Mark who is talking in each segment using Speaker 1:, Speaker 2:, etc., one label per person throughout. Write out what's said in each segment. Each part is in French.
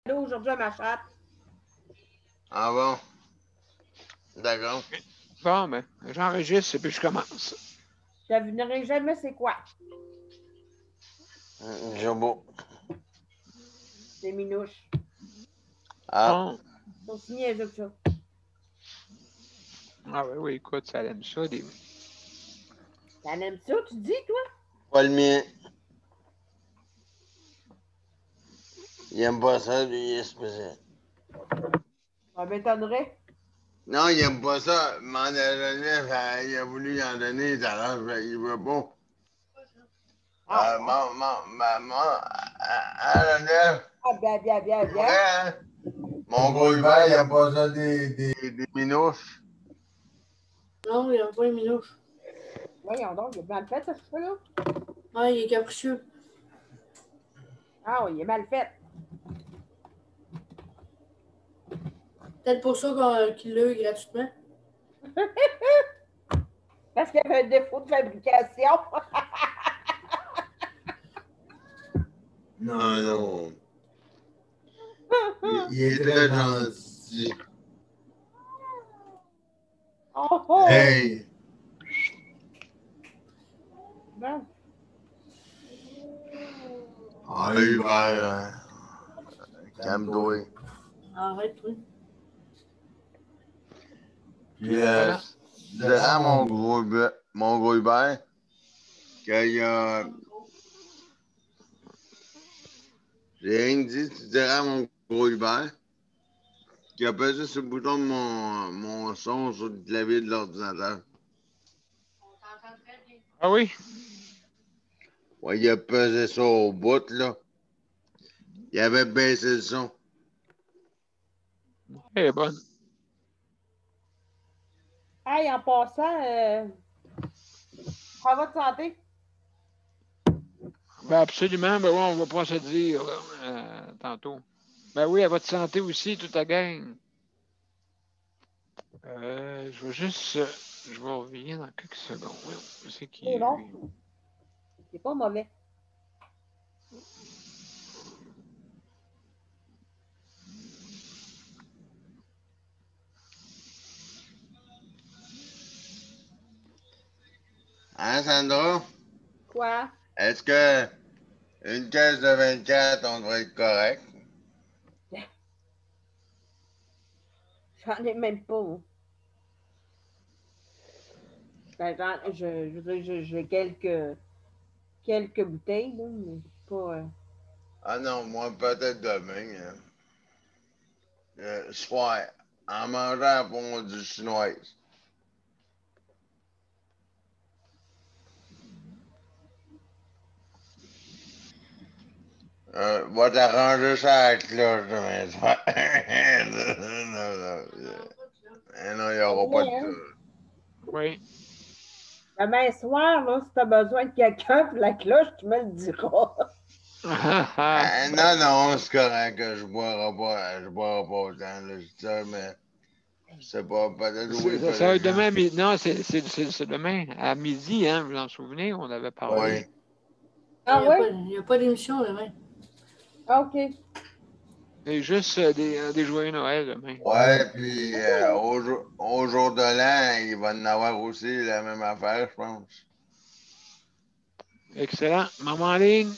Speaker 1: aujourd'hui à ma chatte.
Speaker 2: Ah bon? D'accord.
Speaker 3: Bon, ben, j'enregistre et puis je commence.
Speaker 1: Je devinerai jamais c'est quoi.
Speaker 2: Jumbo.
Speaker 1: C'est minouche.
Speaker 2: Ah.
Speaker 1: C'est aussi niaiseux que ça.
Speaker 3: Ah oui, oui, écoute, ça aime ça.
Speaker 1: T'en aimes ça, tu dis, toi?
Speaker 2: Pas le mien. Il aime pas ça, lui, il est spécial.
Speaker 1: Ça m'étonnerait.
Speaker 2: Non, il aime pas ça. Il m'en a donné, il a voulu y en donner tout à l'heure, il veut pas.
Speaker 1: Ah,
Speaker 2: Maman,
Speaker 1: bien.
Speaker 2: hein? Mon gros Hubert, il aime pas ça des minouches.
Speaker 4: Non, il aime pas les minouches.
Speaker 1: Voyons donc, il est mal fait, ce cheveu-là.
Speaker 4: Ouais, il est capricieux.
Speaker 1: Ah oui, il est mal fait.
Speaker 4: Peut-être pour ça qu'il l'a eu gratuitement.
Speaker 1: Parce qu'il y avait un défaut de fabrication.
Speaker 2: Non. Il est très gentil.
Speaker 1: Oh.
Speaker 2: Hey!
Speaker 1: Bon.
Speaker 2: Ah, Hubert, calme-toi.
Speaker 4: Arrête, oui.
Speaker 2: Puis, je dirais à mon gros Hubert qu'il y a. J'ai rien dit, tu dirais à mon gros Hubert qu'il a pesé sur le bouton de mon son sur le clavier de l'ordinateur.
Speaker 3: Ah oui?
Speaker 2: Ouais, il a pesé ça au bout, là. Il avait baissé le son.
Speaker 3: Elle est bonne.
Speaker 1: Hey, en passant, ça va de santé?
Speaker 3: Ben absolument, ben oui, on va pas se dire tantôt. Ben oui, à votre santé aussi, toute la gang. Je vais juste. Je vais revenir dans quelques secondes. C'est qui
Speaker 1: C'est bon.
Speaker 3: lui?
Speaker 1: C'est pas mauvais.
Speaker 2: Hein, Sandra?
Speaker 1: Quoi?
Speaker 2: Est-ce que une caisse de 24, on devrait être correct?
Speaker 1: J'en ai même pas. Moi. Ben, j'ai quelques bouteilles, là, mais pas.
Speaker 2: Ah non, moi, peut-être demain. Soir, en mangeant la fondue chinoise. Va t'arranger ça à la cloche demain soir. Non, il n'y aura pas de cloche.
Speaker 3: Oui.
Speaker 1: Demain soir, là, si tu as besoin de quelqu'un pour la cloche, tu me le diras.
Speaker 2: Non, c'est correct que je boirai pas autant, là, je dis ça, mais c'est pas peut-être oui,
Speaker 3: ça va être demain, mais non, c'est demain à midi, hein, vous vous en souvenez, on avait parlé.
Speaker 2: Oui.
Speaker 1: Ah oui?
Speaker 4: Il n'y a pas d'émission demain.
Speaker 1: Ah, OK.
Speaker 3: Et juste des joyeux Noël demain.
Speaker 2: Ouais, puis au jour de l'an, il va en avoir aussi la même affaire, je pense.
Speaker 3: Excellent. Maman en ligne?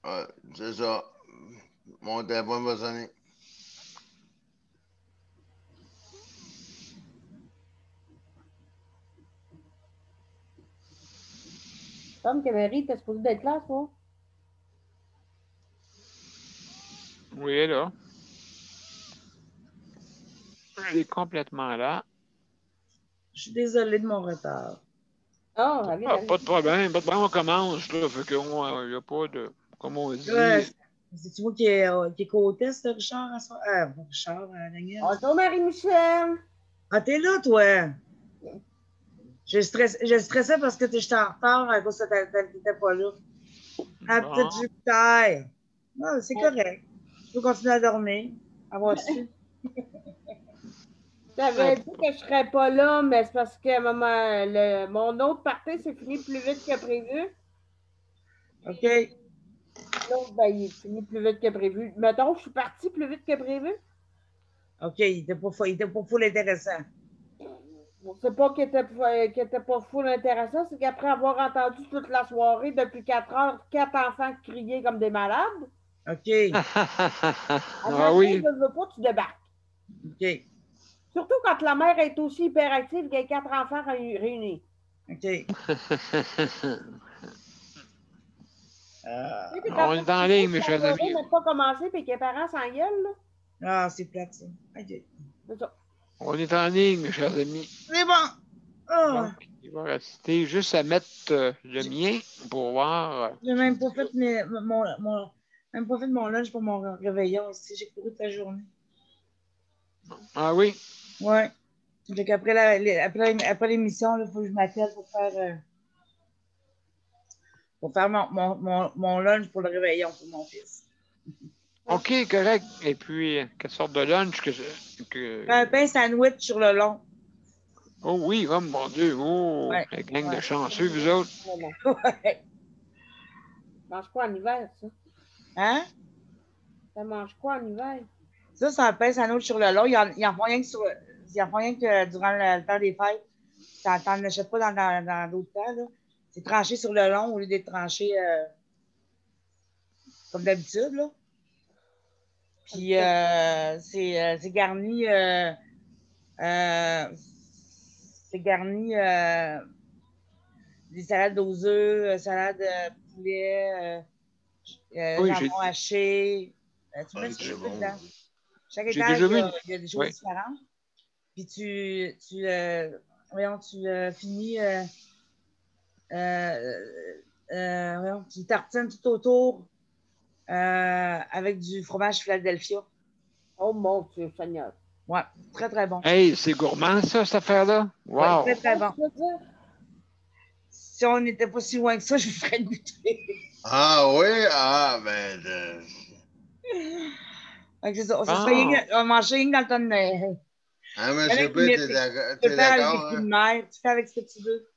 Speaker 2: Ouais, c'est ça. Mon téléphone va sonner.
Speaker 1: Tom Camery, t'es supposé d'être là, toi?
Speaker 3: Oui, elle est là. Elle est complètement là.
Speaker 5: Je suis désolée de mon retard.
Speaker 1: Ah, allez.
Speaker 3: Pas de problème, on commence, là. Fait qu'il n'y a pas de. Comme on dit.
Speaker 5: C'est-tu moi qui est co-test, Richard, à ça? Richard, Daniel.
Speaker 1: Bonjour, Marie-Michel.
Speaker 5: Ah, t'es là, toi? J'ai stressé parce que j'étais en retard à cause que t'étais pas là. Ah,
Speaker 3: Bon.
Speaker 5: peut-être Jupiter. Non, c'est correct. Je peux continuer à dormir. Avoir su.
Speaker 1: J'avais dit que je serais pas là, mais c'est parce que mon autre partie s'est fini plus vite que prévu.
Speaker 5: OK.
Speaker 1: là, ben, il finit plus vite que prévu. Mettons, je suis partie plus vite que prévu.
Speaker 5: OK, il était pas full intéressant.
Speaker 1: C'est pas qu'il était pas full intéressant, c'est qu'après avoir entendu toute la soirée, depuis 4 heures, 4 enfants crier comme des malades,
Speaker 5: OK,
Speaker 1: à
Speaker 3: Ah
Speaker 1: ma
Speaker 3: oui.
Speaker 1: je veux pas, tu débarques.
Speaker 5: OK,
Speaker 1: Surtout quand la mère est aussi hyperactive qu'il y a 4 enfants réunis.
Speaker 5: OK.
Speaker 1: Tu sais, t'es
Speaker 3: On est en
Speaker 1: train de
Speaker 3: ligne, mes
Speaker 1: la
Speaker 3: chers
Speaker 1: soirée
Speaker 3: amis.
Speaker 1: n'a pas commencé et que les parents s'engueulent, là.
Speaker 5: Ah, c'est plate, ça. OK.
Speaker 1: C'est ça.
Speaker 3: On est en ligne, mes chers amis.
Speaker 5: C'est bon. Ah,
Speaker 3: Donc, il va rester juste à mettre le mien pour voir.
Speaker 5: j'ai même pas fait même pas fait mon lunch pour mon réveillon aussi. J'ai couru toute la journée.
Speaker 3: Ah oui.
Speaker 5: Ouais. Donc après l'émission, il faut que je m'appelle pour faire mon lunch pour le réveillon pour mon fils.
Speaker 3: OK, correct. Et puis, quelle sorte de lunch que...
Speaker 5: Un pain sandwich sur le long.
Speaker 3: Oh oui, oh mon Dieu. Oh,
Speaker 5: Ouais,
Speaker 3: la gang de
Speaker 5: ouais.
Speaker 3: chanceux, vous autres.
Speaker 5: Ouais.
Speaker 1: Ça mange quoi en hiver, ça?
Speaker 5: Hein?
Speaker 1: Ça mange quoi en hiver?
Speaker 5: Ça, c'est un pain sandwich sur le long. Il en font rien que durant le temps des fêtes. T'en achètes pas dans d'autres temps, là. C'est tranché sur le long au lieu d'être tranché comme d'habitude, là. Puis c'est garni des salades aux œufs, salade poulet,
Speaker 3: Oui,
Speaker 5: jambon haché. Tu mets ce que tu
Speaker 2: c'est
Speaker 5: veux
Speaker 2: bon.
Speaker 5: dedans. Chaque
Speaker 3: J'ai
Speaker 5: étage,
Speaker 3: déjà vu
Speaker 5: il y a des choses
Speaker 3: Oui.
Speaker 5: différentes. Puis tu finis, tu tartines tout autour avec du fromage Philadelphia.
Speaker 1: Oh mon Dieu, Seigneur.
Speaker 5: Ouais, très, très bon.
Speaker 3: Hey, c'est gourmand, ça, cette affaire-là.
Speaker 5: Ouais,
Speaker 3: Wow.
Speaker 5: très, très bon.
Speaker 1: Qu'est-ce que tu veux dire?
Speaker 5: Si on n'était pas si loin que ça, je vous ferais goûter.
Speaker 2: Ah oui? Ah, ben.
Speaker 5: Fait que c'est ça.
Speaker 3: Ah.
Speaker 5: On va manger rien que dans le tonne.
Speaker 2: Ah, mais
Speaker 5: Il y en a
Speaker 2: je sais
Speaker 5: qui
Speaker 2: pas,
Speaker 5: mettent- tu peux faire avec des
Speaker 2: d'accord,
Speaker 5: fruits de
Speaker 2: hein?
Speaker 5: mer, tu fais avec ce que tu veux.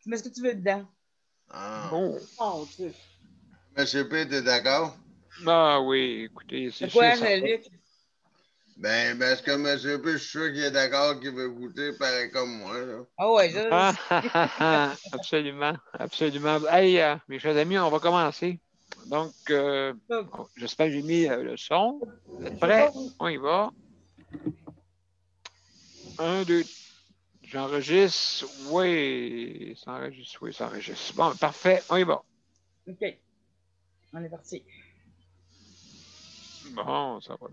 Speaker 5: Tu mets ce que tu veux dedans.
Speaker 2: Ah.
Speaker 3: Oh.
Speaker 1: Mon Dieu.
Speaker 2: Monsieur P, t'es d'accord?
Speaker 3: Ah oui, écoutez,
Speaker 5: C'est
Speaker 3: c'est
Speaker 5: quoi,
Speaker 3: sûr, ça.
Speaker 5: Luc?
Speaker 2: Ben, parce que Monsieur P, je suis sûr qu'il est d'accord qu'il veut goûter pareil comme moi, là.
Speaker 5: Ah ouais,
Speaker 3: Absolument, absolument. Hey, mes chers amis, on va commencer. Donc, j'espère que j'ai mis le son. Vous êtes prêts? On y va. 1, 2, j'enregistre. Oui, ça enregistre. Oui, ça enregistre. Bon, parfait, on y va.
Speaker 5: OK. On est parti.
Speaker 3: Bon, ça va.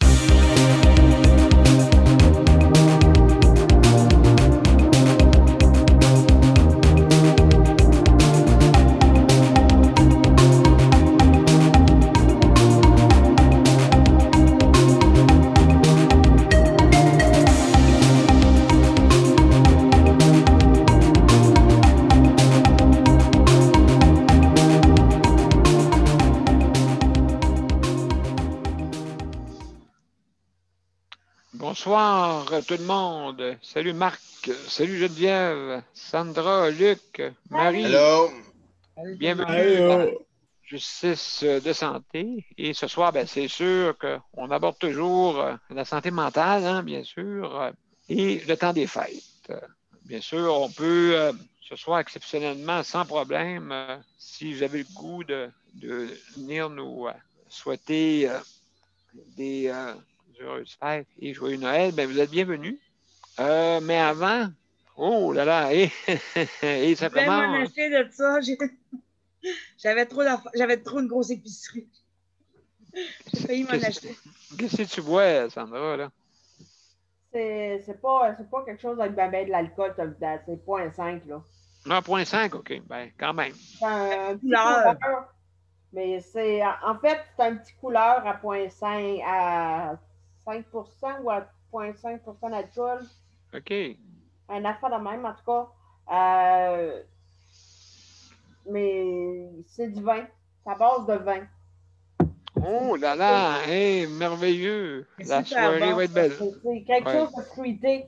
Speaker 3: Bonsoir tout le monde. Salut Marc, salut Geneviève, Sandra, Luc, Marie.
Speaker 2: Hello?
Speaker 3: Bienvenue à la Justice de santé. Et ce soir, ben, c'est sûr qu'on aborde toujours la santé mentale, hein, bien sûr, et le temps des fêtes. Bien sûr, on peut ce soir exceptionnellement, sans problème, si vous avez le goût de venir nous souhaiter des heureuses fêtes et joyeux Noël, ben, vous êtes bienvenus. Mais avant, oh là là, et ça
Speaker 5: Je voulais m'en
Speaker 3: commence.
Speaker 5: acheter de ça. J'avais trop une grosse épicerie. J'ai failli m'en acheter.
Speaker 3: Qu'est-ce que tu bois, Sandra, là?
Speaker 1: C'est pas quelque chose avec ben de l'alcool, c'est 0,5, là.
Speaker 3: 1,5, OK. Ben, quand même.
Speaker 1: C'est un petit
Speaker 5: Couleur.
Speaker 1: couleur. Mais c'est, en fait, c'est un petit couleur à 0,5 à 5% ou à 0,5% d'alcool.
Speaker 3: OK.
Speaker 1: Un affaire de même, en tout cas. Mais c'est du vin. C'est à base de vin.
Speaker 3: Oh là là, hey, merveilleux.
Speaker 5: C'est
Speaker 3: La
Speaker 5: super
Speaker 3: soirée
Speaker 5: bon,
Speaker 3: va être belle.
Speaker 1: C'est quelque
Speaker 3: Ouais.
Speaker 1: chose de fruité.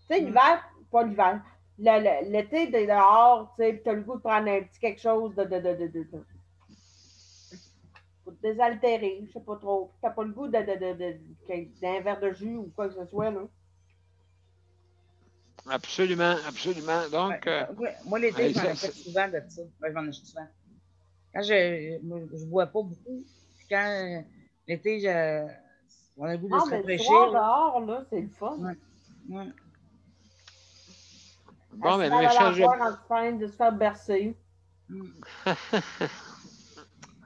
Speaker 1: Tu sais, l'hiver, pas l'hiver. L'été, t'es dehors, tu sais, puis t'as le goût de prendre un petit quelque chose de pour te désaltérer, je sais pas trop. T'as pas le goût d'un verre de jus ou quoi que ce soit, là.
Speaker 3: Absolument, absolument. Donc,
Speaker 5: moi, l'été, je m'en
Speaker 3: ça,
Speaker 5: achète souvent de ça. Ouais, je m'en achète souvent. Quand je bois pas beaucoup, puis quand l'été, on a le goût de
Speaker 1: Non,
Speaker 5: se
Speaker 1: mais le
Speaker 5: rafraîchir.
Speaker 1: soir, dehors, là, c'est le fun.
Speaker 5: Ouais. Ouais.
Speaker 3: bon, mais
Speaker 1: Assis
Speaker 3: mes
Speaker 1: à
Speaker 3: chers
Speaker 1: l'armoire en train de se faire bercer.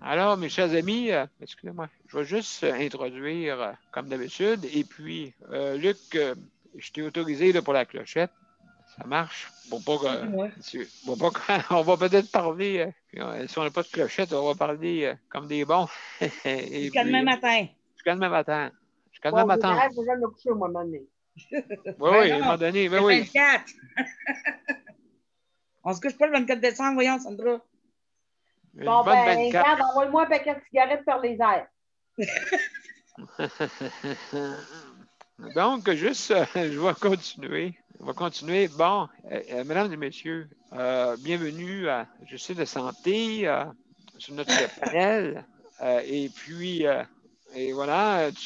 Speaker 3: Alors, mes chers amis, excusez-moi, je vais juste introduire comme d'habitude. Et puis, Luc, je t'ai autorisé là, pour la clochette. Ça marche. Pour pas on va peut-être parler, si on n'a pas de clochette, on va parler comme des bons. Et
Speaker 5: Jusqu'à demain matin.
Speaker 3: Jusqu'à demain matin. Jusqu'à demain
Speaker 1: Bon,
Speaker 3: matin.
Speaker 1: il faut que j'aille me coucher au moment donné.
Speaker 3: Oui, à un moment donné.
Speaker 5: Le 24. On se couche pas le 24 décembre, voyons, Sandra.
Speaker 1: Bon, ben, regarde, envoie-moi un paquet de cigarettes par les airs.
Speaker 3: Donc, juste, je vais continuer. On va continuer. Bon, mesdames et messieurs, bienvenue à Je sais de santé sur notre panel. Et puis, et voilà, tout de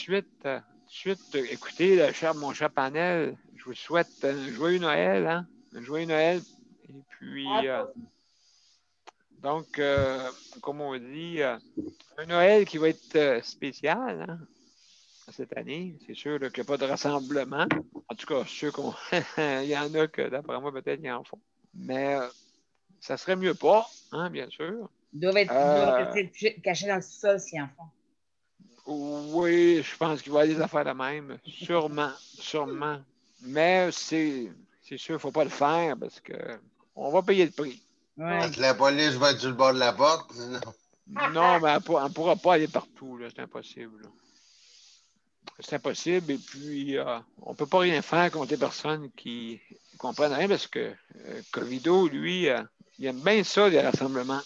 Speaker 3: suite, écoutez, mon cher panel, je vous souhaite un joyeux Noël, hein? Un joyeux Noël. Et puis, donc, comme on dit, un Noël qui va être spécial, hein? Cette année. C'est sûr qu'il n'y a pas de rassemblement. En tout cas, je suis sûr qu'il y en a que, d'après moi, peut-être ils en font. Mais ça serait mieux pas, hein, bien sûr.
Speaker 5: Ils doivent rester cachés dans le sol s'ils en font.
Speaker 3: Oui, je pense qu'il va y avoir des affaires de même. Sûrement, sûrement. Mais c'est sûr qu'il ne faut pas le faire parce qu'on va payer le prix.
Speaker 5: Ouais.
Speaker 2: Parce que la police va être sur le bord de la porte.
Speaker 3: Non, mais on ne pourra pas aller partout. C'est impossible. C'est impossible. Et puis, on ne peut pas rien faire contre les personnes qui ne comprennent rien parce que Covido, lui, il aime bien ça, les rassemblements.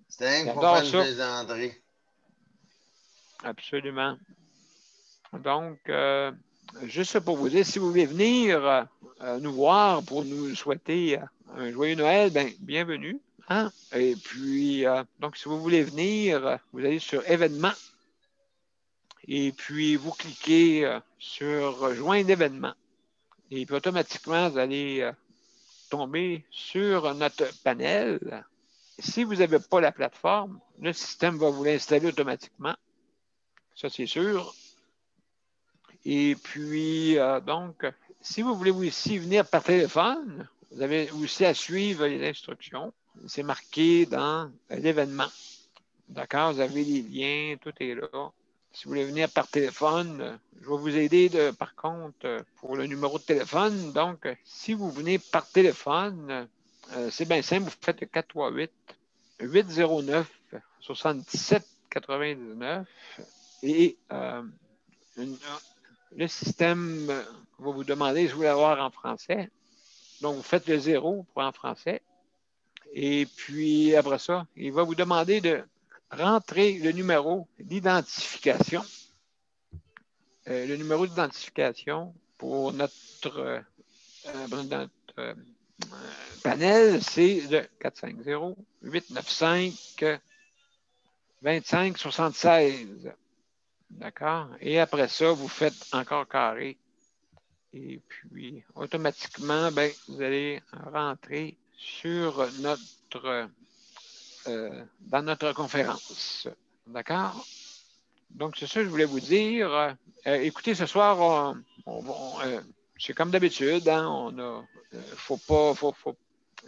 Speaker 2: C'est rien pour faire une plaisanterie.
Speaker 3: Absolument. Donc, juste pour vous dire, si vous voulez venir nous voir pour nous souhaiter un joyeux Noël, ben, bienvenue. Hein? Et puis, donc, si vous voulez venir, vous allez sur événements. Et puis, vous cliquez sur Joindre événement. Et puis, automatiquement, vous allez tomber sur notre panel. Si vous n'avez pas la plateforme, le système va vous l'installer automatiquement. Ça, c'est sûr. Et puis, donc, si vous voulez aussi venir par téléphone, vous avez aussi à suivre les instructions. C'est marqué dans l'événement. D'accord? Vous avez les liens, tout est là. Si vous voulez venir par téléphone, je vais vous aider par contre pour le numéro de téléphone. Donc, si vous venez par téléphone, c'est bien simple, vous faites le 438-809-7799 et le système va vous demander, je voulais avoir en français. Donc, vous faites le 0 pour en français. Et puis, après ça, il va vous demander de rentrer le numéro d'identification. Le numéro d'identification pour notre panel, c'est le 450-895-2576. D'accord? Et après ça, vous faites encore carré. Et puis, automatiquement, ben, vous allez rentrer sur dans notre conférence. D'accord? Donc, c'est ça que je voulais vous dire. Écoutez, ce soir, c'est comme d'habitude, hein,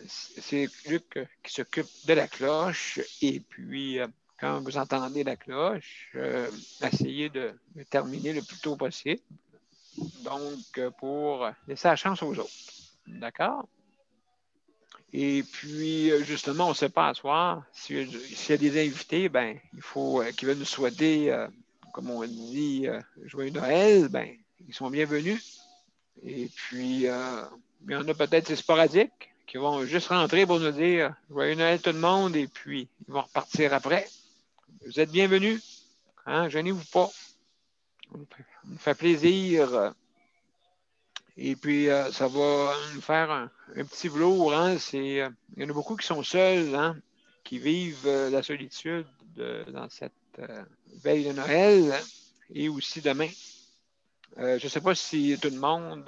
Speaker 3: c'est Luc qui s'occupe de la cloche. Et puis, quand vous entendez la cloche, essayez de terminer le plus tôt possible. Donc, pour laisser la chance aux autres. D'accord? Et puis, justement, on ne sait pas à soir. S'il y a des invités, ben, il faut qui veulent nous souhaiter, comme on dit, joyeux Noël, ben, ils sont bienvenus. Et puis, il y en a peut-être sporadiques qui vont juste rentrer pour nous dire joyeux Noël tout le monde, et puis ils vont repartir après. Vous êtes bienvenus. Hein? Gênez-vous pas. On nous fait plaisir. Et puis, ça va nous faire un petit velours. Hein? Il y en a beaucoup qui sont seuls, hein? Qui vivent la solitude dans cette veille de Noël et aussi demain. Je ne sais pas si tout le monde,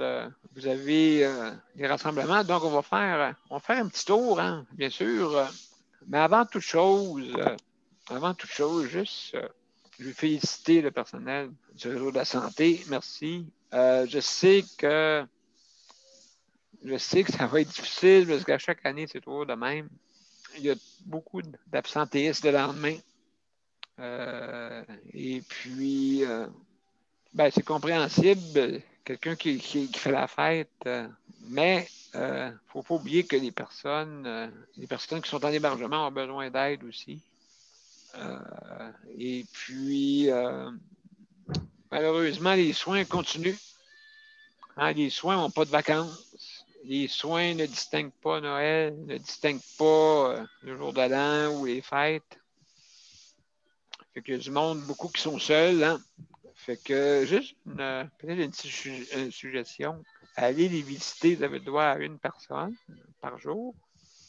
Speaker 3: vous avez des rassemblements, donc on va faire un petit tour, hein, bien sûr. Mais avant toute chose, juste, je veux féliciter le personnel du réseau de la santé. Merci. Je sais que ça va être difficile parce qu'à chaque année, c'est toujours de même. Il y a beaucoup d'absentéistes le lendemain. Et puis, c'est compréhensible, quelqu'un qui fait la fête, mais il ne faut pas oublier que les personnes qui sont en hébergement ont besoin d'aide aussi. Et puis, malheureusement, les soins continuent. Hein, les soins n'ont pas de vacances. Les soins ne distinguent pas Noël, ne distinguent pas le jour de l'an ou les fêtes. Fait qu'il y a du monde, beaucoup qui sont seuls. Hein? Fait que juste peut-être une petite suggestion. Allez les visiter, vous avez le droit à une personne par jour.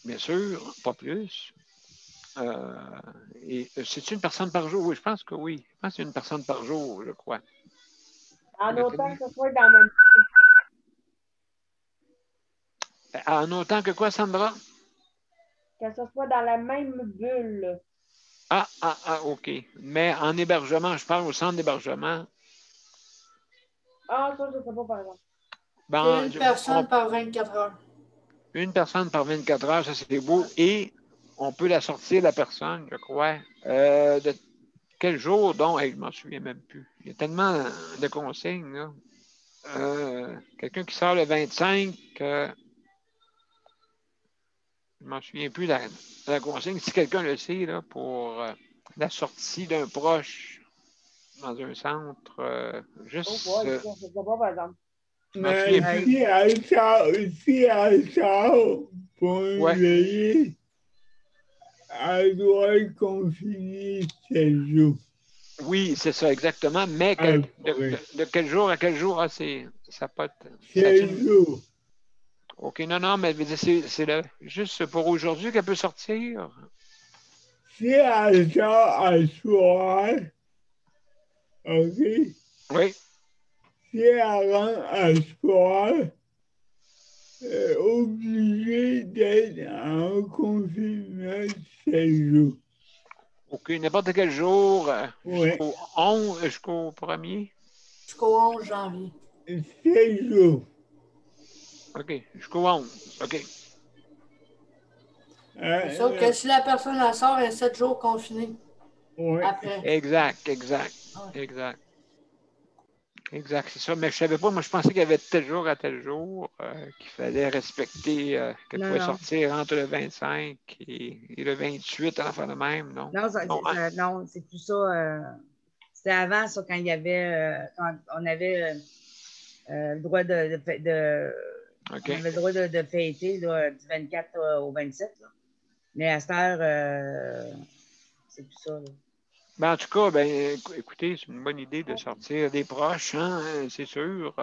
Speaker 3: Bien sûr, pas plus. Et c'est une personne par jour? Oui, je pense que oui. Je pense que c'est une personne par jour, je crois.
Speaker 1: En autant que ce soit dans la même.
Speaker 3: En autant que quoi, Sandra?
Speaker 1: Que ce soit dans la même bulle.
Speaker 3: OK. Mais en hébergement, je parle au centre d'hébergement.
Speaker 1: Ah, ça, je ne sais pas, par exemple.
Speaker 4: C'est une personne par 24 heures.
Speaker 3: Une personne par 24 heures, ça c'est beau. Et on peut la sortir, la personne, je crois. De quel jour donc? Je ne m'en souviens même plus. Il y a tellement de consignes, là. Quelqu'un qui sort le 25, je ne m'en souviens plus de la consigne. Si quelqu'un le sait, là, pour la sortie d'un proche dans un centre, juste.
Speaker 1: Je ne sais pas, par exemple.
Speaker 6: Mais si elle sort pour une veillée, elle doit être confinée 7 jours.
Speaker 3: Oui, c'est ça, exactement. Mais de quel jour à quel jour? Ça peut être.
Speaker 6: 7 jours.
Speaker 3: OK, non, mais c'est juste pour aujourd'hui qu'elle peut sortir.
Speaker 6: Si elle sort à soir, OK?
Speaker 3: Oui.
Speaker 6: Si elle rentre à soir, elle est obligée d'être en confinement 7 jours.
Speaker 3: OK, n'importe quel jour,
Speaker 6: Oui.
Speaker 3: jusqu'au 11, jusqu'au 1er?
Speaker 4: Jusqu'au 11 janvier.
Speaker 6: 7 jours.
Speaker 3: OK, jusqu'au 11. OK.
Speaker 4: C'est ça, que si la personne la sort, elle est 7 jours confinée.
Speaker 6: Oui.
Speaker 4: Après.
Speaker 3: Exact, c'est ça. Mais je savais pas, moi je pensais qu'il y avait tel jour à tel jour qu'il fallait respecter, qu'elle pouvait sortir entre le 25 et le 28 à la fin de même, non?
Speaker 5: Non, c'est plus ça. C'était avant, ça, quand il y avait, quand on avait le droit
Speaker 3: OK.
Speaker 5: on avait le droit de fêter là, du 24 au 27. Là. Mais à cette heure, c'est plus ça. Là.
Speaker 3: En tout cas, écoutez, c'est une bonne idée de sortir des proches, hein, c'est sûr.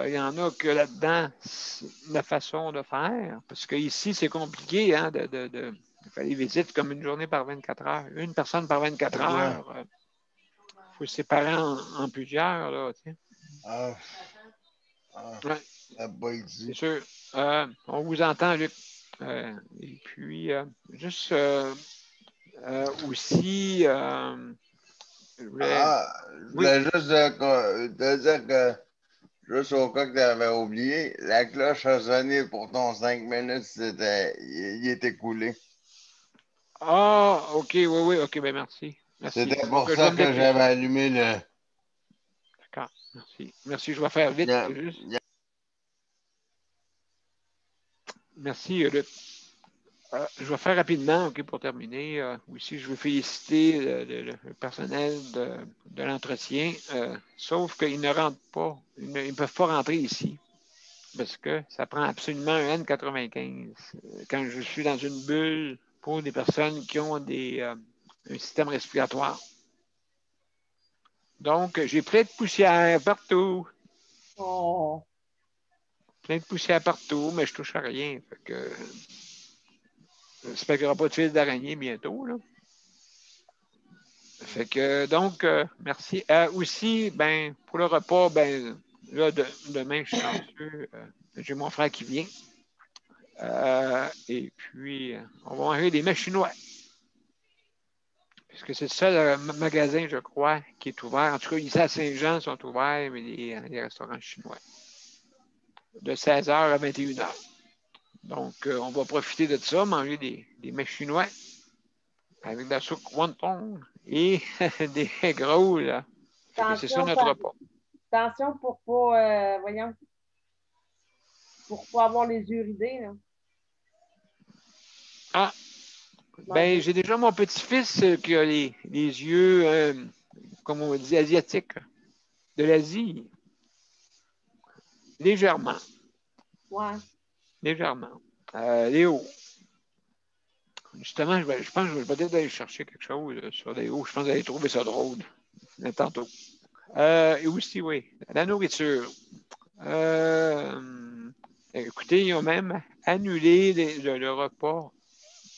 Speaker 3: Il y en a que là-dedans, c'est la façon de faire. Parce qu'ici, c'est compliqué hein, de faire des visites comme une journée par 24 heures. Une personne par 24 heures. Il faut se séparer en plusieurs. Là, ouais. C'est sûr. On vous entend, Luc. Et puis, juste aussi,
Speaker 2: je voulais juste te dire que, juste au cas que tu avais oublié, la cloche a sonné pour ton 5 minutes, il était coulé.
Speaker 3: OK, oui, OK, merci.
Speaker 2: C'était pour ça que j'avais allumé le...
Speaker 3: D'accord, merci, je vais faire vite. Merci, Luc. Je vais faire rapidement, OK, pour terminer. Aussi, je veux féliciter le personnel de l'entretien, sauf qu'ils ne rentrent pas, ils ne peuvent pas rentrer ici, parce que ça prend absolument un N95. Quand je suis dans une bulle pour des personnes qui ont un système respiratoire. Donc, j'ai plein de poussière partout.
Speaker 1: Oh.
Speaker 3: Plein de poussière partout, mais je touche à rien. Fait que... J'espère qu'il n'y aura pas de fil d'araignée bientôt. Là. Fait que, donc, merci. Aussi, ben, pour le repas, ben, là, demain, je suis chanceux. J'ai mon frère qui vient. Et puis, on va manger des mets chinois. Puisque c'est le seul magasin, je crois, qui est ouvert. En tout cas, ici à Saint-Jean, ils sont ouverts, mais les restaurants chinois. De 16h à 21h. Donc, on va profiter de ça, manger des mets chinois avec de la soupe wonton et des gros, là. C'est ça notre repas.
Speaker 1: Attention pour pas, pour pas avoir les yeux ridés, là.
Speaker 3: Ah, ben, j'ai déjà mon petit-fils qui a les yeux, comme on dit, asiatiques, de l'Asie. Légèrement.
Speaker 1: Ouais.
Speaker 3: Légèrement. Léo. Justement, je pense que je vais peut-être aller chercher quelque chose sur Léo. Je pense que vous allez trouver ça drôle. Tantôt. Et aussi, oui, la nourriture. Écoutez, ils ont même annulé le repas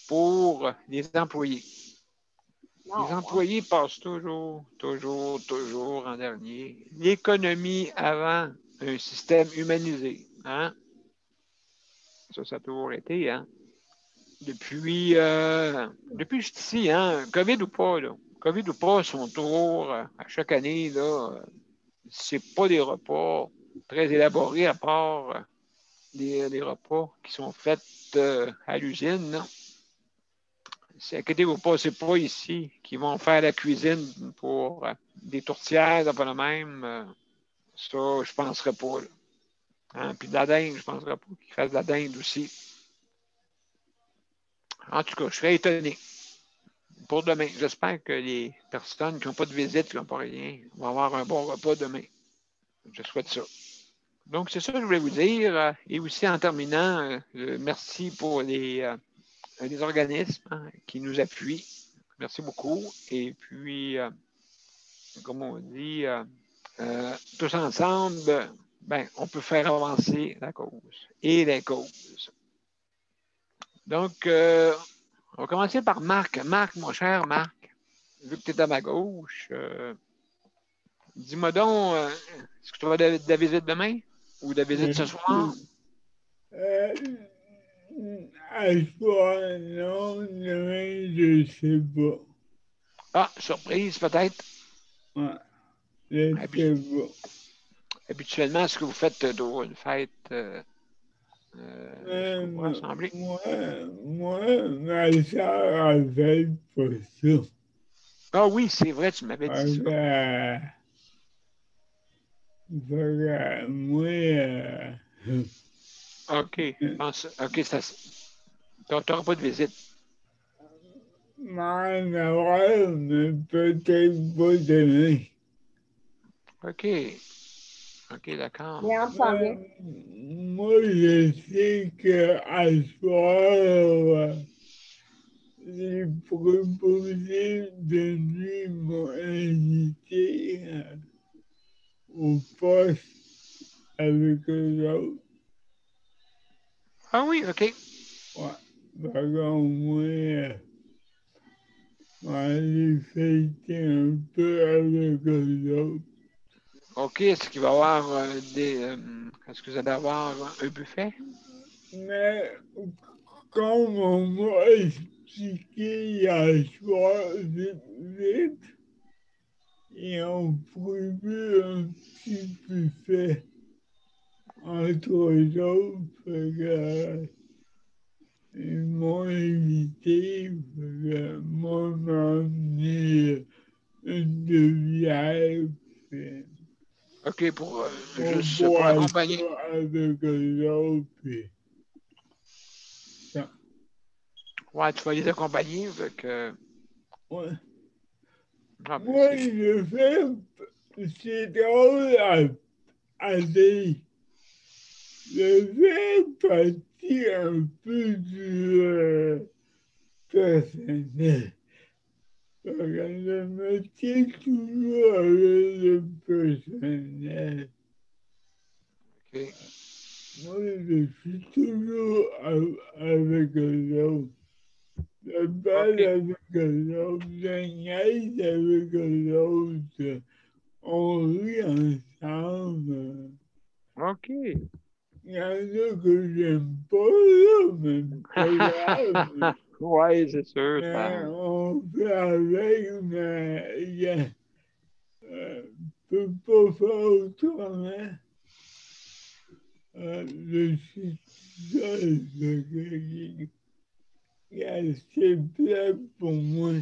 Speaker 3: pour les employés. Les employés passent toujours en dernier. L'économie avant un système humanisé. Hein? Ça a toujours été, hein? Depuis que je suis ici, hein? COVID ou pas, là. COVID ou pas, son tour, à chaque année, là, c'est pas des repas très élaborés à part des repas qui sont faits à l'usine, non? Inquiétez-vous pas, c'est pas ici qu'ils vont faire la cuisine pour des tourtières, pas le même. Ça, je penserais pas. Là. Hein? Puis de la dinde, je penserais pas qu'ils fassent de la dinde aussi. En tout cas, je serais étonné. Pour demain, j'espère que les personnes qui n'ont pas de visite, qui n'ont pas rien, vont avoir un bon repas demain. Je souhaite ça. Donc, c'est ça que je voulais vous dire. Et aussi, en terminant, merci pour les organismes qui nous appuient. Merci beaucoup. Et puis, comme on dit, tous ensemble, ben, on peut faire avancer la cause et les causes. Donc, on va commencer par Marc. Marc, mon cher Marc, vu que tu es à ma gauche, dis-moi donc, est-ce que tu vas de la visite demain ou de la visite ce soir?
Speaker 6: À soir, non, demain, je sais pas.
Speaker 3: Ah, surprise peut-être?
Speaker 6: Ouais, je sais pas.
Speaker 3: Habituellement, est-ce que vous faites une fête? Est-ce que vous vous rassemblez?
Speaker 6: Moi, ma soeur a fait pour ça.
Speaker 3: Ah oui, c'est vrai, tu m'avais dit ça.
Speaker 6: Moi,
Speaker 3: OK. OK, ça. Tu n'auras pas de visite.
Speaker 6: m'en avoir, mais peut-être pas demain.
Speaker 3: OK. OK, d'accord.
Speaker 6: Moi, je sais qu'à soir, j'ai proposé de nuit m'ont invité au poste avec eux autres.
Speaker 3: Ah oui, OK.
Speaker 6: Ouais, par contre, moi, aller fêter un peu avec eux autres.
Speaker 3: OK, est-ce qu'il va y avoir est-ce que vous allez avoir un buffet?
Speaker 6: Mais comme on m'a expliqué hier soir, vite, ils ont prévu un petit buffet entre eux autres. Fait que, ils m'ont invité, fait que moi, m'a amené une demi-heure.
Speaker 3: OK, juste pour accompagner.
Speaker 6: Avec eux autres, puis ça.
Speaker 3: Ouais, tu vas les accompagner, fait que.
Speaker 6: Ouais.
Speaker 3: Ah, ben,
Speaker 6: Moi, je fais, c'est drôle à dire. Je fais partie un peu du personnel. Je me tiens toujours avec le personnel.
Speaker 3: OK.
Speaker 6: Moi, je suis toujours avec eux autres. je parle avec l'autre, je niaise avec l'autre. On rit ensemble.
Speaker 3: OK.
Speaker 6: Il y en a que j'aime pas, là, mais pas grave.
Speaker 3: Oui, c'est sûr.
Speaker 6: Mais on fait avec, mais peut pas faire autrement. Je suis seul, c'est assez plat pour moi.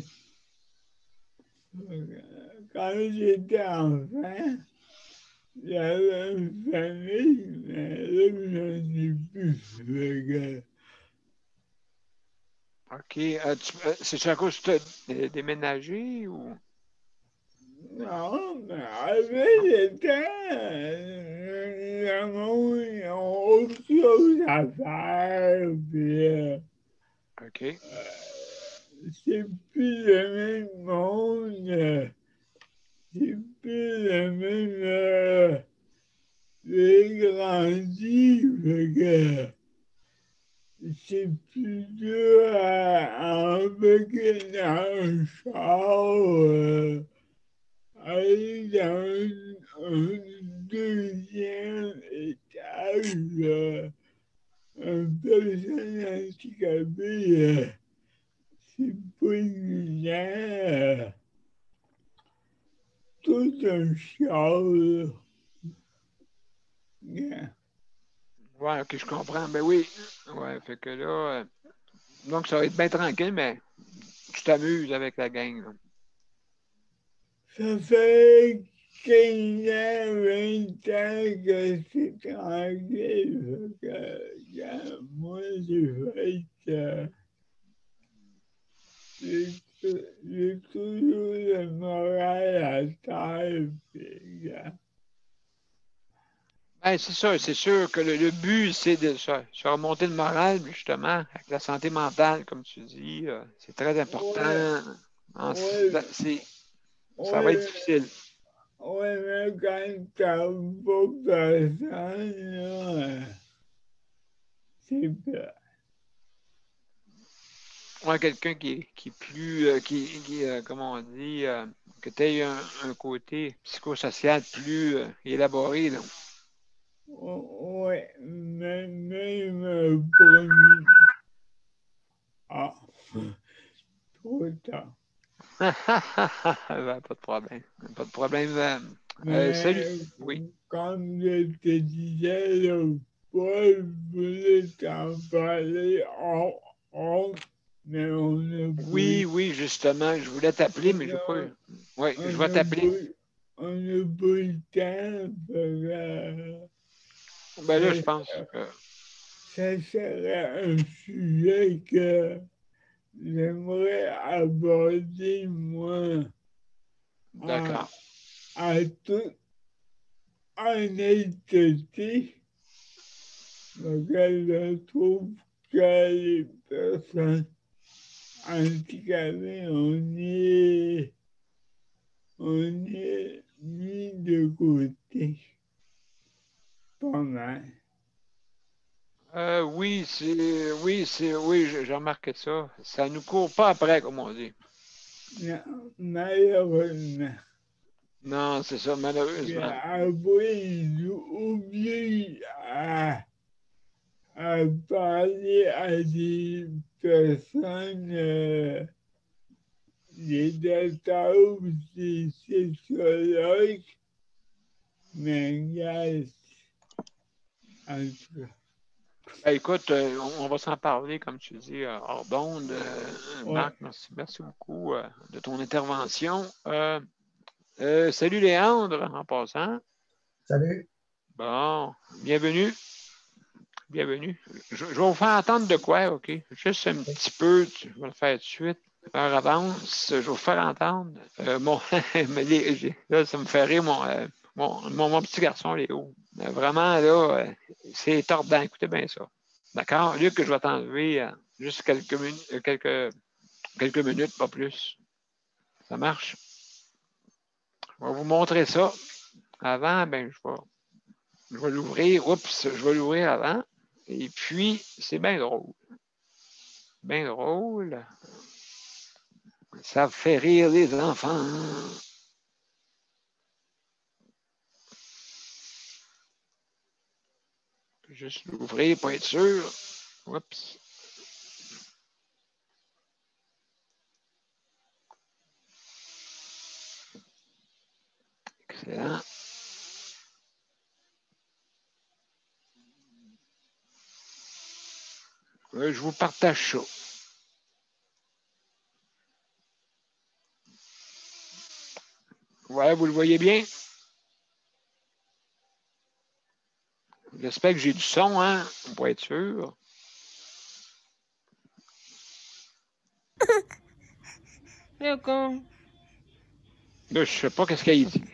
Speaker 6: Quand j'étais enfant, j'avais une famille, mais là, j'en ai plus.
Speaker 3: OK. C'est à cause que tu as déménagé ou?
Speaker 6: Non, mais avec le temps, le monde, ils ont autre chose à faire, puis
Speaker 3: OK.
Speaker 6: c'est plus le même monde, c'est plus le même, j'ai grandi, fait que c'est plus dur à embarquer dans un char, aller dans un deuxième étage, un personne handicapée, c'est pas évident. Tout un char, là. Yeah.
Speaker 3: Ouais, OK, je comprends. Ben oui. Ouais, fait que là, donc ça va être bien tranquille, mais tu t'amuses avec la gang, là.
Speaker 6: Ça fait 15 ans, 20 ans que c'est tranquille. Fait que, moi, j'ai toujours le moral à terre. Puis,
Speaker 3: Ben, c'est ça, c'est sûr que le but, c'est de se remonter le moral, justement, avec la santé mentale, comme tu dis. C'est très important.
Speaker 6: ouais,
Speaker 3: Ça va être
Speaker 6: ouais,
Speaker 3: difficile.
Speaker 6: ouais, mais quand t'as pas personne, là, c'est pas.
Speaker 3: Ouais, quelqu'un qui est plus, comment on dit, que tu aies un côté psychosocial plus élaboré, là.
Speaker 6: Ouais, même premier. Ah, trop tard.
Speaker 3: Ben, pas de problème. Pas de problème. Salut.
Speaker 6: Mais
Speaker 3: Oui.
Speaker 6: comme je te disais, le Paul voulait t'en parler mais on n'a pas,
Speaker 3: Oui, justement, je voulais t'appeler, mais je ne pas. Oui, je vais t'appeler.
Speaker 6: on n'a pas eu le temps.
Speaker 3: Ben là, je
Speaker 6: Ça,
Speaker 3: pense que.
Speaker 6: ça serait un sujet que j'aimerais aborder, moi, en,
Speaker 3: D'accord.
Speaker 6: en toute honnêteté. Donc, je trouve que les personnes handicapées, on est mis de côté. Pas mal.
Speaker 3: Oui, j'ai remarqué ça. Ça nous court pas après, comme on dit.
Speaker 6: Non, malheureusement.
Speaker 3: Non, c'est ça,
Speaker 6: Et
Speaker 3: malheureusement.
Speaker 6: après, ils oublient à parler à des personnes, des docteurs ou des sexologues, mais regarde, en tout cas.
Speaker 3: Ben, écoute, on va s'en parler, comme tu dis, hors d'onde.
Speaker 6: Ouais.
Speaker 3: Marc, merci beaucoup de ton intervention. Salut Léandre, en passant.
Speaker 7: Salut.
Speaker 3: Bon, bienvenue. Bienvenue. Je vais vous faire entendre de quoi, OK? Juste un petit peu, je vais le faire tout de suite. Heure avance, je vais vous faire entendre. Là, ça me fait rire, mon petit garçon, Léo. Vraiment, là, c'est tordant. Écoutez bien ça. D'accord? Luc, je vais t'enlever juste quelques minutes, pas plus. Ça marche? Je vais vous montrer ça. Avant, ben, je vais l'ouvrir. Oups, je vais l'ouvrir avant. Et puis, c'est bien drôle. bien drôle. Ça fait rire les enfants. Juste l'ouvrir pour être sûr. Oups. Excellent. Je vous partage ça. Ouais, vous le voyez bien? J'espère que j'ai du son, hein, pour être sûr.
Speaker 7: D'accord.
Speaker 3: Là, je sais pas qu'est-ce qu'elle dit.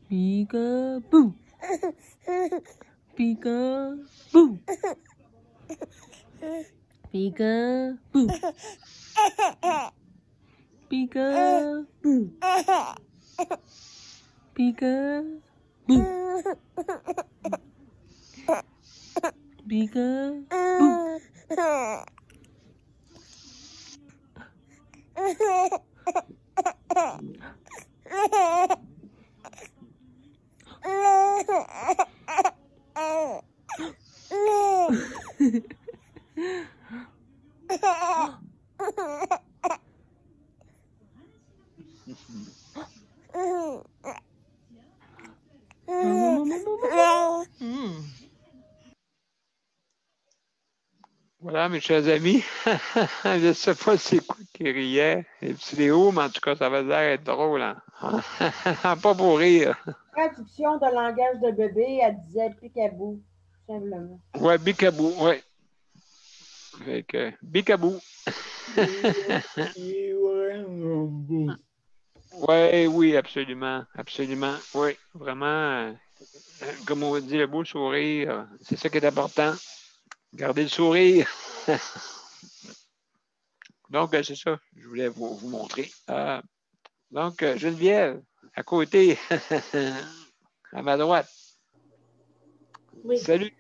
Speaker 7: Peekaboo. Peekaboo. Peekaboo. Peekaboo. Peekaboo. Peekaboo.
Speaker 3: Voilà, mes chers amis. Je ne sais pas c'est quoi qui riait. Les petits Léo, mais en tout cas, ça va l'air être drôle. Hein? Pas pour rire.
Speaker 1: Traduction de langage de bébé, elle disait picabou, simplement.
Speaker 3: Ouais, Bicabou, ouais. Fait que, Bicabou.
Speaker 6: Il est vraiment beau.
Speaker 3: Oui, oui, absolument. Absolument. Oui, vraiment. Comme on dit, le beau sourire, c'est ça qui est important. Gardez le sourire. Donc, c'est ça, je voulais vous montrer. Donc, Geneviève, à côté, à ma droite.
Speaker 4: Oui.
Speaker 3: Salut.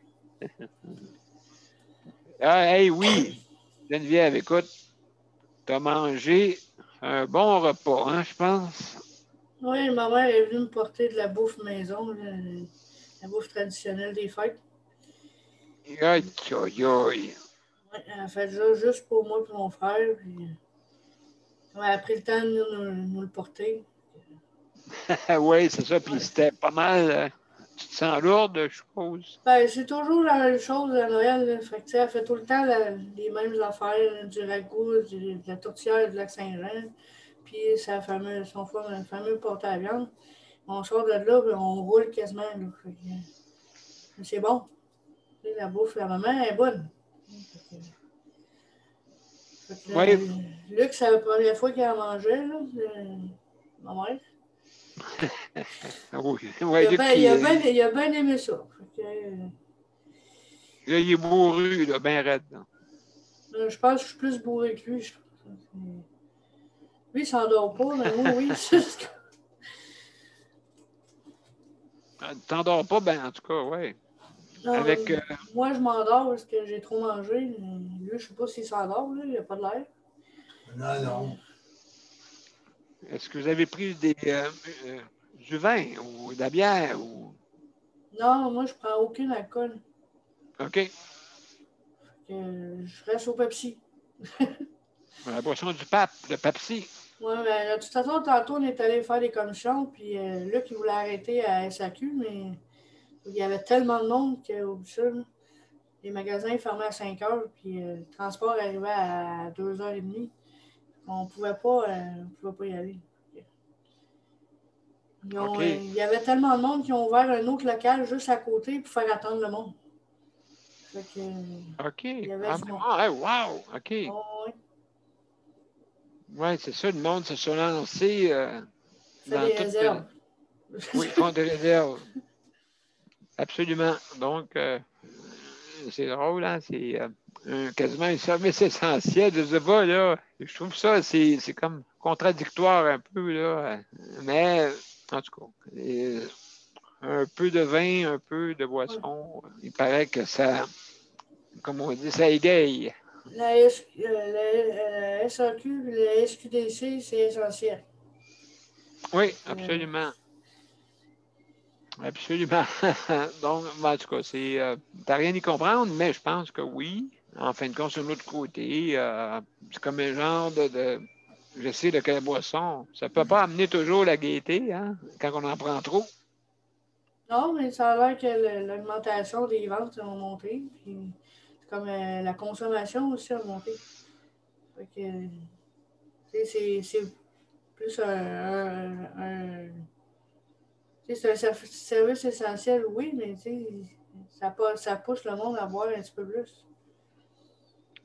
Speaker 3: Hey, oui. Geneviève, écoute, tu as mangé un bon repas, hein, je pense.
Speaker 4: Oui, ma mère est venue me porter de la bouffe maison, la bouffe traditionnelle des fêtes.
Speaker 3: Aïe, aïe, aïe.
Speaker 4: Ouais, elle a fait ça juste pour moi et mon frère. Puis, elle a pris le temps de nous le porter.
Speaker 3: Oui, c'est ça. Puis c'était pas mal. Tu te sens lourde, je suppose.
Speaker 4: Ben, c'est toujours la même chose à Noël. Là. Fait que, elle fait tout le temps les mêmes affaires, du ragoût, de la tourtière du lac Saint-Jean, puis son fameux porte à viande. On sort de là, puis on roule quasiment. Là. Fait que, c'est bon. Tu sais, la bouffe, la maman est bonne.
Speaker 3: Oui.
Speaker 4: Luc, c'est la première fois qu'il en mangeait, là, ma mère.
Speaker 3: Oui,
Speaker 4: Il a bien aimé ça. Fait que,
Speaker 3: là, il est bourru, là, bien raide. Là.
Speaker 4: je pense que je suis plus bourré que lui. Lui, il s'endort pas, mais moi, oui.
Speaker 3: T'endors pas, ben, en tout cas, oui. Avec.
Speaker 4: Moi, je m'endors parce que j'ai trop mangé. Lui, je sais pas s'il s'endort, là, il a pas de l'air.
Speaker 6: Non.
Speaker 3: Est-ce que vous avez pris du vin ou de la bière? Ou...
Speaker 4: Non, moi, je prends aucun alcool.
Speaker 3: OK.
Speaker 4: Je reste au Pepsi.
Speaker 3: La boisson du pape, le Pepsi.
Speaker 4: Oui, mais de toute façon, tantôt, on est allé faire des commissions, puis Luc, il voulait arrêter à SAQ, mais il y avait tellement de monde qu'au bout de ça, les magasins fermaient à 5 heures, puis le transport arrivait à 2h30. On pouvait pas y aller. Il y avait tellement de monde qu'ils ont ouvert un autre local juste à côté pour faire attendre le monde. Fait que,
Speaker 3: OK.
Speaker 4: Il y avait du monde.
Speaker 3: Wow! OK.
Speaker 4: Oh,
Speaker 3: Oui, c'est ça, le monde se sont lancés
Speaker 4: fait des réserves.
Speaker 3: Oui, font des réserves. Absolument. Donc, c'est drôle, hein? C'est quasiment un service essentiel. Je ne sais pas, là. Je trouve ça, c'est comme contradictoire un peu, là. Mais, en tout cas, un peu de vin, un peu de boisson. Il paraît que ça, comme on dit, ça égaye.
Speaker 4: La SAQ et la SQDC, c'est essentiel.
Speaker 3: Oui, absolument. Absolument. Donc, en tout cas, t'as rien à y comprendre, mais je pense que oui. En fin de compte, sur l'autre côté, c'est comme un genre je sais de quelle boisson. Ça peut pas amener toujours la gaieté, hein, quand on en prend trop.
Speaker 4: Non, mais ça a l'air que l'augmentation des ventes a monté. Puis c'est comme la consommation aussi a monté. Fait que, c'est plus c'est un service essentiel, oui, mais ça pousse le monde à boire un petit peu plus.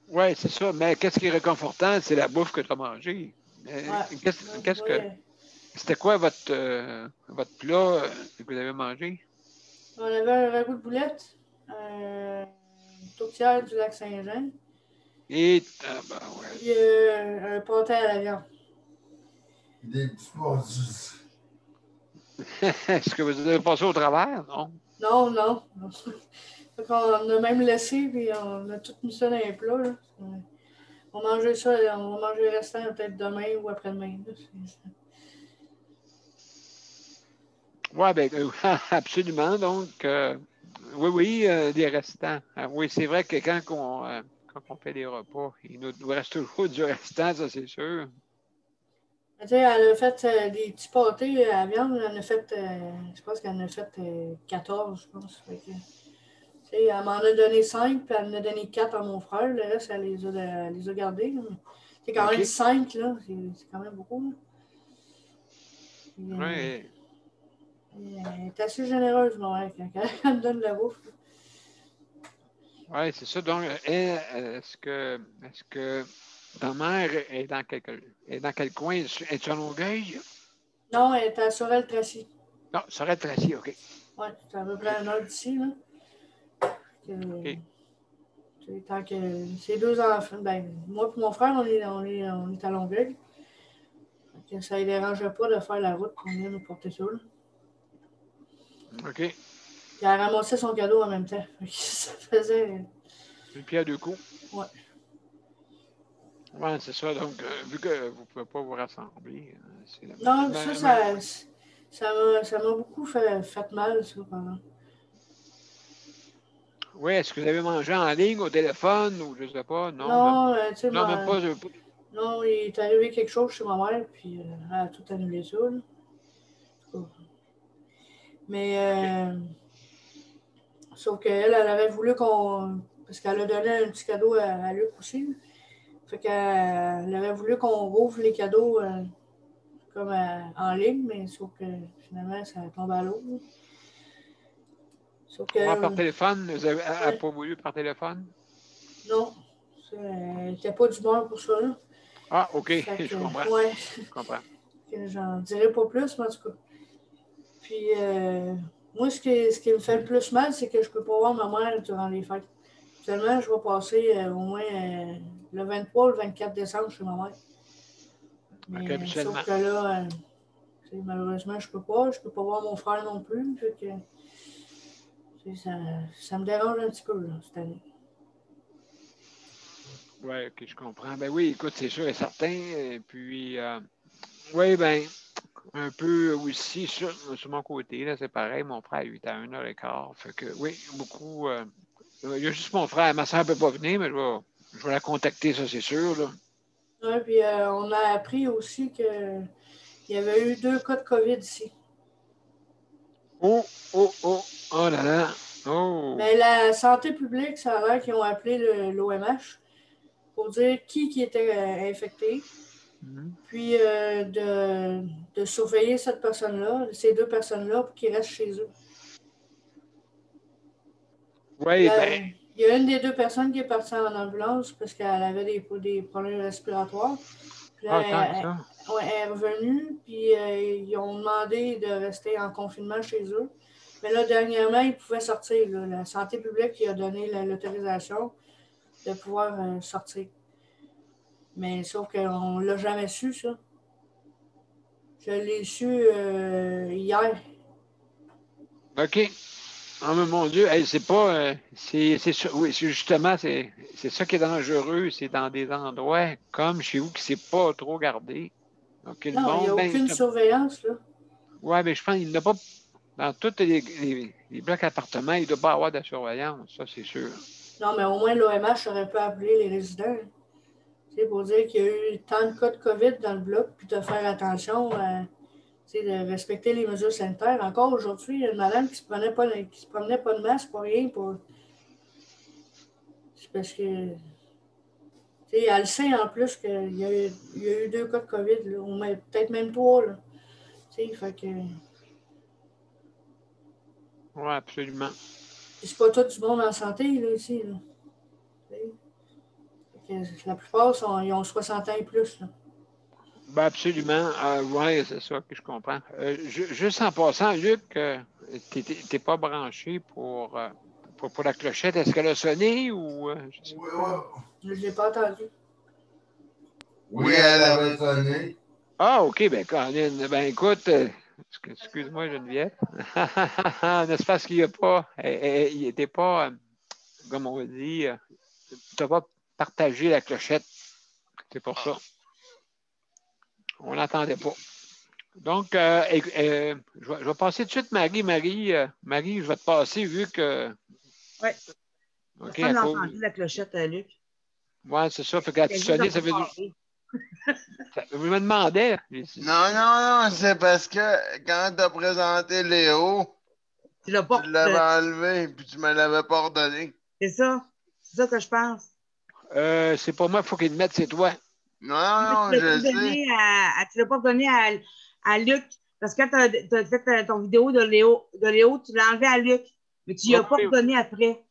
Speaker 3: Oui, c'est ça. Mais qu'est-ce qui est réconfortant, c'est la bouffe que tu as mangée. C'était quoi votre plat que vous avez mangé?
Speaker 4: On avait un ragoût de boulettes, une tourtière du lac Saint-Jean.
Speaker 3: Et,
Speaker 4: Puis un pâté à la viande.
Speaker 6: Des petits pastis.
Speaker 3: Est-ce que vous avez passé au travers? Non.
Speaker 4: Non. Fait qu'on a même laissé, puis on a tout mis ça dans les plats. Là. On va manger ça, on va manger le restant peut-être demain ou après-demain.
Speaker 3: Oui, bien, absolument. Donc, oui, des restants. Oui, c'est vrai que quand on fait des repas, il nous reste toujours du restant, ça, c'est sûr.
Speaker 4: Tu sais, elle a fait des petits pâtés à la viande. Elle en a fait, je pense qu'elle en a fait 14, je pense. Fait que, elle m'en a donné 5, puis elle en a donné 4 à mon frère. Le reste, elle les a gardés. C'est quand même 5, là. C'est quand même beaucoup.
Speaker 3: Oui.
Speaker 4: Elle est assez généreuse, mon mère, quand elle me donne de la bouffe.
Speaker 3: Oui, c'est ça. Donc, est-ce que ta mère est dans quel coin? Es-tu à Longueuil?
Speaker 4: Non, elle est à Sorel-Tracy.
Speaker 3: Non, Sorel-Tracy, OK.
Speaker 4: Oui, c'est à peu près à 1 heure d'ici, là.
Speaker 3: OK.
Speaker 4: Tant que ces deux enfants, ben, moi et mon frère, on est à Longueuil. Donc, ça ne les dérangeait pas de faire la route pour venir nous porter ça. Là.
Speaker 3: OK.
Speaker 4: Puis elle ramassait son cadeau en même temps. Ça faisait.
Speaker 3: Une pierre deux coups.
Speaker 4: Ouais.
Speaker 3: Oui, c'est ça. Donc, vu que vous ne pouvez pas vous rassembler, c'est la
Speaker 4: Non, ça m'a beaucoup fait mal, ça, pendant.
Speaker 3: Oui, est-ce que vous avez mangé en ligne, au téléphone, ou je ne sais pas?
Speaker 4: Non, tu sais,
Speaker 3: non, même pas.
Speaker 4: Non, il est arrivé quelque chose chez ma mère, puis elle a tout annulé ça. Là. Mais, sauf qu'elle, elle avait voulu qu'on. Parce qu'elle a donné un petit cadeau à Luc aussi. Là. Fait qu'elle avait voulu qu'on rouvre les cadeaux comme en ligne, mais sauf que finalement, ça tombe à l'eau. Sauf que.
Speaker 3: Par téléphone? Vous n'avez
Speaker 4: ouais.
Speaker 3: pas voulu par téléphone?
Speaker 4: Non. Elle n'était pas d'humeur pour ça. Là.
Speaker 3: Ah, OK.
Speaker 4: Que,
Speaker 3: je comprends.
Speaker 4: Ouais.
Speaker 3: Je comprends.
Speaker 4: J'en dirai pas plus, mais en tout cas. Puis, moi, ce qui me fait le plus mal, c'est que je peux pas voir ma mère durant les fêtes. Seulement, je vais passer au moins le 23 ou le 24 décembre chez ma mère. Mais sauf que là, malheureusement, je peux pas. Je peux pas voir mon frère non plus. Fait que, ça me dérange un petit peu là, cette année.
Speaker 3: Oui, OK, je comprends. Ben oui, écoute, c'est sûr et certain. Et puis, oui, ben, un peu aussi sur mon côté, là, c'est pareil. Mon frère, il est à 1h15. Fait que, oui, beaucoup. Il y a juste mon frère. Ma soeur ne peut pas venir, mais je vais la contacter, ça, c'est sûr.
Speaker 4: Oui, puis on a appris aussi qu'il y avait eu 2 cas de COVID ici.
Speaker 3: Oh là là. Oh.
Speaker 4: Mais la santé publique, ça a l'air qu'ils ont appelé l'OMH pour dire qui était infecté. Puis de surveiller cette personne-là, ces 2 personnes-là, pour qu'ils restent chez eux.
Speaker 3: Oui, ben.
Speaker 4: Il y a une des 2 personnes qui est partie en ambulance parce qu'elle avait des problèmes respiratoires. Puis là, elle est revenue, puis ils ont demandé de rester en confinement chez eux. Mais là, dernièrement, ils pouvaient sortir. Là. La santé publique qui a donné l'autorisation de pouvoir sortir. Mais sauf qu'on ne l'a jamais su, ça. Je l'ai su hier.
Speaker 3: OK. Oh, mais mon Dieu, hey, c'est pas. Oui, justement, c'est ça qui est dangereux. C'est dans des endroits comme chez vous qui c'est pas trop gardé. Donc, le
Speaker 4: Non, il n'y a
Speaker 3: monde,
Speaker 4: aucune surveillance, là.
Speaker 3: Oui, mais je pense qu'il n'y en a pas. Dans tous les blocs appartements, il ne doit pas avoir de surveillance, ça, c'est sûr.
Speaker 4: Non, mais au moins, l'OMH aurait pu appeler les résidents. Tu sais, pour dire qu'il y a eu tant de cas de COVID dans le bloc, puis de faire attention, de respecter les mesures sanitaires. Encore aujourd'hui, il y a une madame qui se promenait pas de masque pour rien. C'est parce que. Tu sais, elle sait en plus qu'il y a eu 2 cas de COVID, là, ou peut-être même 3. Là. Tu sais, fait que.
Speaker 3: Oui, absolument.
Speaker 4: Puis c'est pas tout du monde en santé, là, ici. Là. La plupart, ils ont 60 ans et plus. Là.
Speaker 3: Ben absolument. Oui, c'est ça que je comprends. Juste en passant, Luc, tu n'es pas branché pour la clochette. Est-ce qu'elle a sonné ou. Je sais pas.
Speaker 4: Je ne l'ai pas entendu.
Speaker 2: Oui, elle avait sonné.
Speaker 3: Ah, OK. Ben, Caroline, ben écoute, excuse-moi, Geneviève. N'est-ce pas qu'il n'y a pas. Il n'était pas, comme on dit, tu n'as pas partagé la clochette. C'est pour ça. On n'entendait pas. Donc, je vais passer tout de suite Marie. Marie, je vais te passer vu que.
Speaker 5: Oui.
Speaker 3: OK.
Speaker 5: On a entendu la clochette, Luc.
Speaker 3: Oui, c'est ça. Fait que quand tu sonnais, ça veut dire. Je me demandais.
Speaker 2: Non, c'est parce que quand tu as présenté Léo, tu l'avais enlevé puis tu me l'avais pas ordonné.
Speaker 5: C'est ça. C'est ça que je pense.
Speaker 3: C'est pas moi, il faut qu'il le mette, c'est toi.
Speaker 2: Non, je sais.
Speaker 5: Tu l'as pas donné à Luc. Parce que quand tu as fait ton vidéo de Léo, tu l'as enlevé à Luc. Mais tu ne l'as pas redonné après.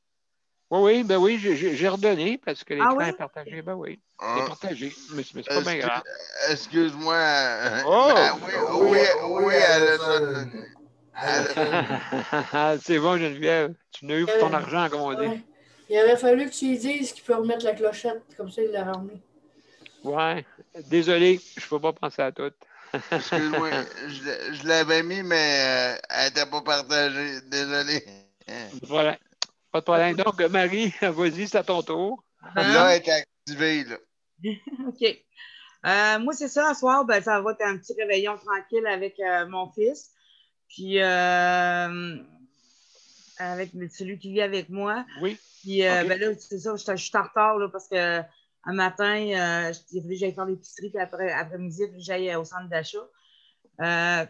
Speaker 3: Oui, j'ai redonné parce que l'écran est partagé. Ben oui, c'est partagé. Mais c'est pas bien grave.
Speaker 2: Excuse-moi.
Speaker 3: Oh!
Speaker 2: Oui, elle a ça.
Speaker 3: C'est bon, Geneviève. Tu n'as eu pour ton argent, comme on dit.
Speaker 4: Ouais. Il aurait fallu que tu lui dises qu'il peut remettre la clochette. Comme ça, il l'aurait remis.
Speaker 3: Ouais. Désolé, je ne peux pas penser à tout.
Speaker 2: Excuse-moi, je l'avais mis, mais elle n'était pas partagée. Désolé.
Speaker 3: Voilà. Pas de problème. Donc, Marie, vas-y, c'est à ton tour.
Speaker 2: Là, elle est activée. Là.
Speaker 5: OK. Moi, c'est ça, ce soir, ben, ça va être un petit réveillon tranquille avec mon fils. Puis, avec celui qui vit avec moi.
Speaker 3: Oui.
Speaker 5: Puis, ben là, c'est ça, je suis en retard là, parce que un matin, il a fallu que j'aille faire l'épicerie, puis après-midi, il a fallu que j'aille au centre d'achat.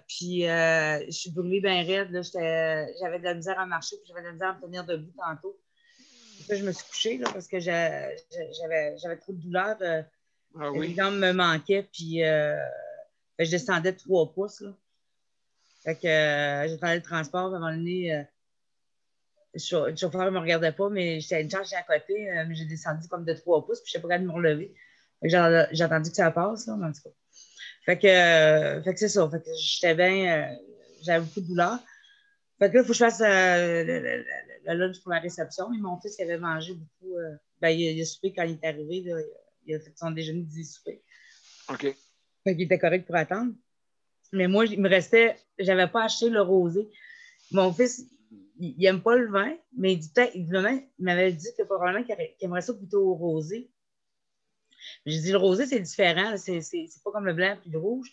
Speaker 5: Puis, je suis brûlée bien raide. Là, j'avais de la misère à marcher, puis j'avais de la misère à me tenir debout tantôt. Puis là, je me suis couchée là, parce que j'avais trop de douleur. Les jambes me manquaient, puis je descendais de 3 pouces. Là. Fait que j'attendais le transport, à un moment donné, le chauffeur ne me regardait pas, mais j'étais une charge à côté, mais j'ai descendu comme de 3 pouces, puis je n'étais pas capable de me relever. J'ai attendu que ça passe, là, en tout cas. Fait que c'est ça. Fait que j'étais bien. J'avais beaucoup de douleur. Fait que là, il faut que je fasse le lunch pour la réception. Et mon fils, il avait mangé beaucoup. Il a soupé quand il est arrivé. Là, il a fait son déjeuner du souper.
Speaker 3: OK.
Speaker 5: Fait qu'il était correct pour attendre. Mais moi, il me restait. J'avais pas acheté le rosé. Mon fils, il n'aime pas le vin, mais il m'avait dit que probablement qu'il aimerait ça plutôt au rosé. J'ai dit, le rosé, c'est différent. C'est pas comme le blanc puis le rouge.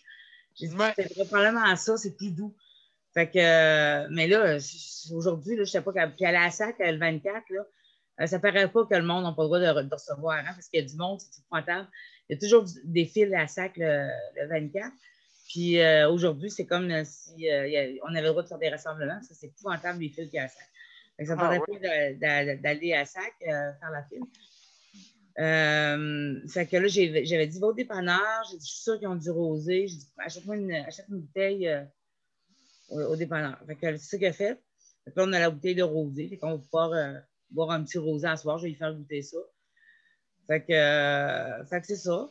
Speaker 5: J'ai dit, c'est probablement ça, c'est plus doux. Fait que, mais là, aujourd'hui, je ne sais pas. Puis à la SAC, le 24, là, ça ne paraît pas que le monde n'a pas le droit de recevoir, hein, parce qu'il y a du monde, c'est épouvantable. Il y a toujours des fils à la SAC le 24. Puis aujourd'hui, c'est comme si on avait le droit de faire des rassemblements. Ça, c'est épouvantable, les fils qu'il y a à la SAC. Fait que ça ne paraît pas d'aller à la SAC faire la file. Fait que là, j'avais dit, va au dépanneur. J'ai dit, je suis sûre qu'ils ont du rosé. J'ai dit, achète une bouteille au dépanneur. Fait que c'est ça qu'il a fait. Fait que là, on a la bouteille de rosé. Fait qu'on va pouvoir boire un petit rosé à soir. Je vais lui faire goûter ça. Fait que c'est ça.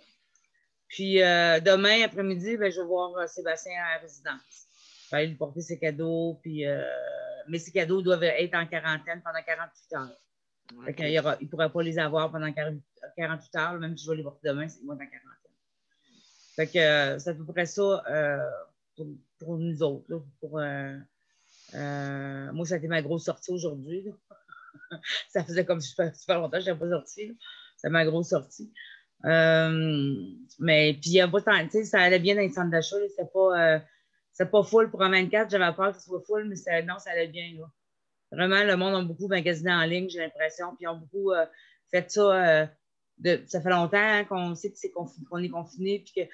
Speaker 5: Puis demain après-midi, ben, je vais voir Sébastien à la résidence. Je vais aller lui porter ses cadeaux. Puis, mais ses cadeaux doivent être en quarantaine pendant 48 heures. Okay. Il ne pourra pas les avoir pendant 48 heures, même si je vais les porter demain, c'est moi dans la quarantaine. Fait que c'est à peu près ça pour nous autres, là, Moi, ça a été ma grosse sortie aujourd'hui. Ça faisait comme super longtemps que je n'étais pas sortie. C'est ma grosse sortie. Mais puis, il y a pas tant, tu sais, ça allait bien dans les centres d'achat. C'est pas full pour un 24. J'avais peur que ce soit full, mais non, ça allait bien. Là. Vraiment, le monde a beaucoup magasiné en ligne, j'ai l'impression. Puis, ils ont beaucoup fait ça. Ça fait longtemps hein, qu'on sait qu'on est confiné, puis que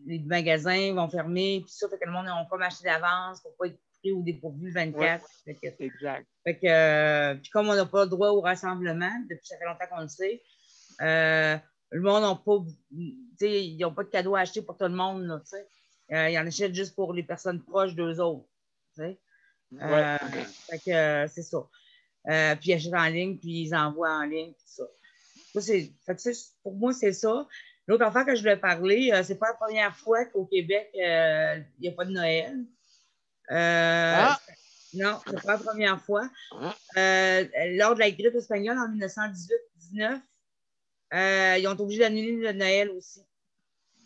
Speaker 5: les magasins vont fermer, puis ça, fait que le monde n'a pas acheté d'avance pour ne pas être pris au dépourvu le 24.
Speaker 3: Ouais, exact.
Speaker 5: Fait que, puis comme on n'a pas le droit au rassemblement, depuis ça fait longtemps qu'on le sait, le monde n'a pas, ils n'ont pas de cadeaux à acheter pour tout le monde, là, ils en achètent juste pour les personnes proches d'eux autres,
Speaker 3: Ouais, OK.
Speaker 5: Fait que, c'est ça. Puis ils achètent en ligne, puis ils envoient en ligne, tout ça. Pour moi, c'est ça. L'autre affaire que je voulais parler, c'est pas la première fois qu'au Québec, il n'y a pas de Noël. Non, c'est pas la première fois. Lors de la grippe espagnole en 1918-19, ils ont été obligés d'annuler le Noël aussi.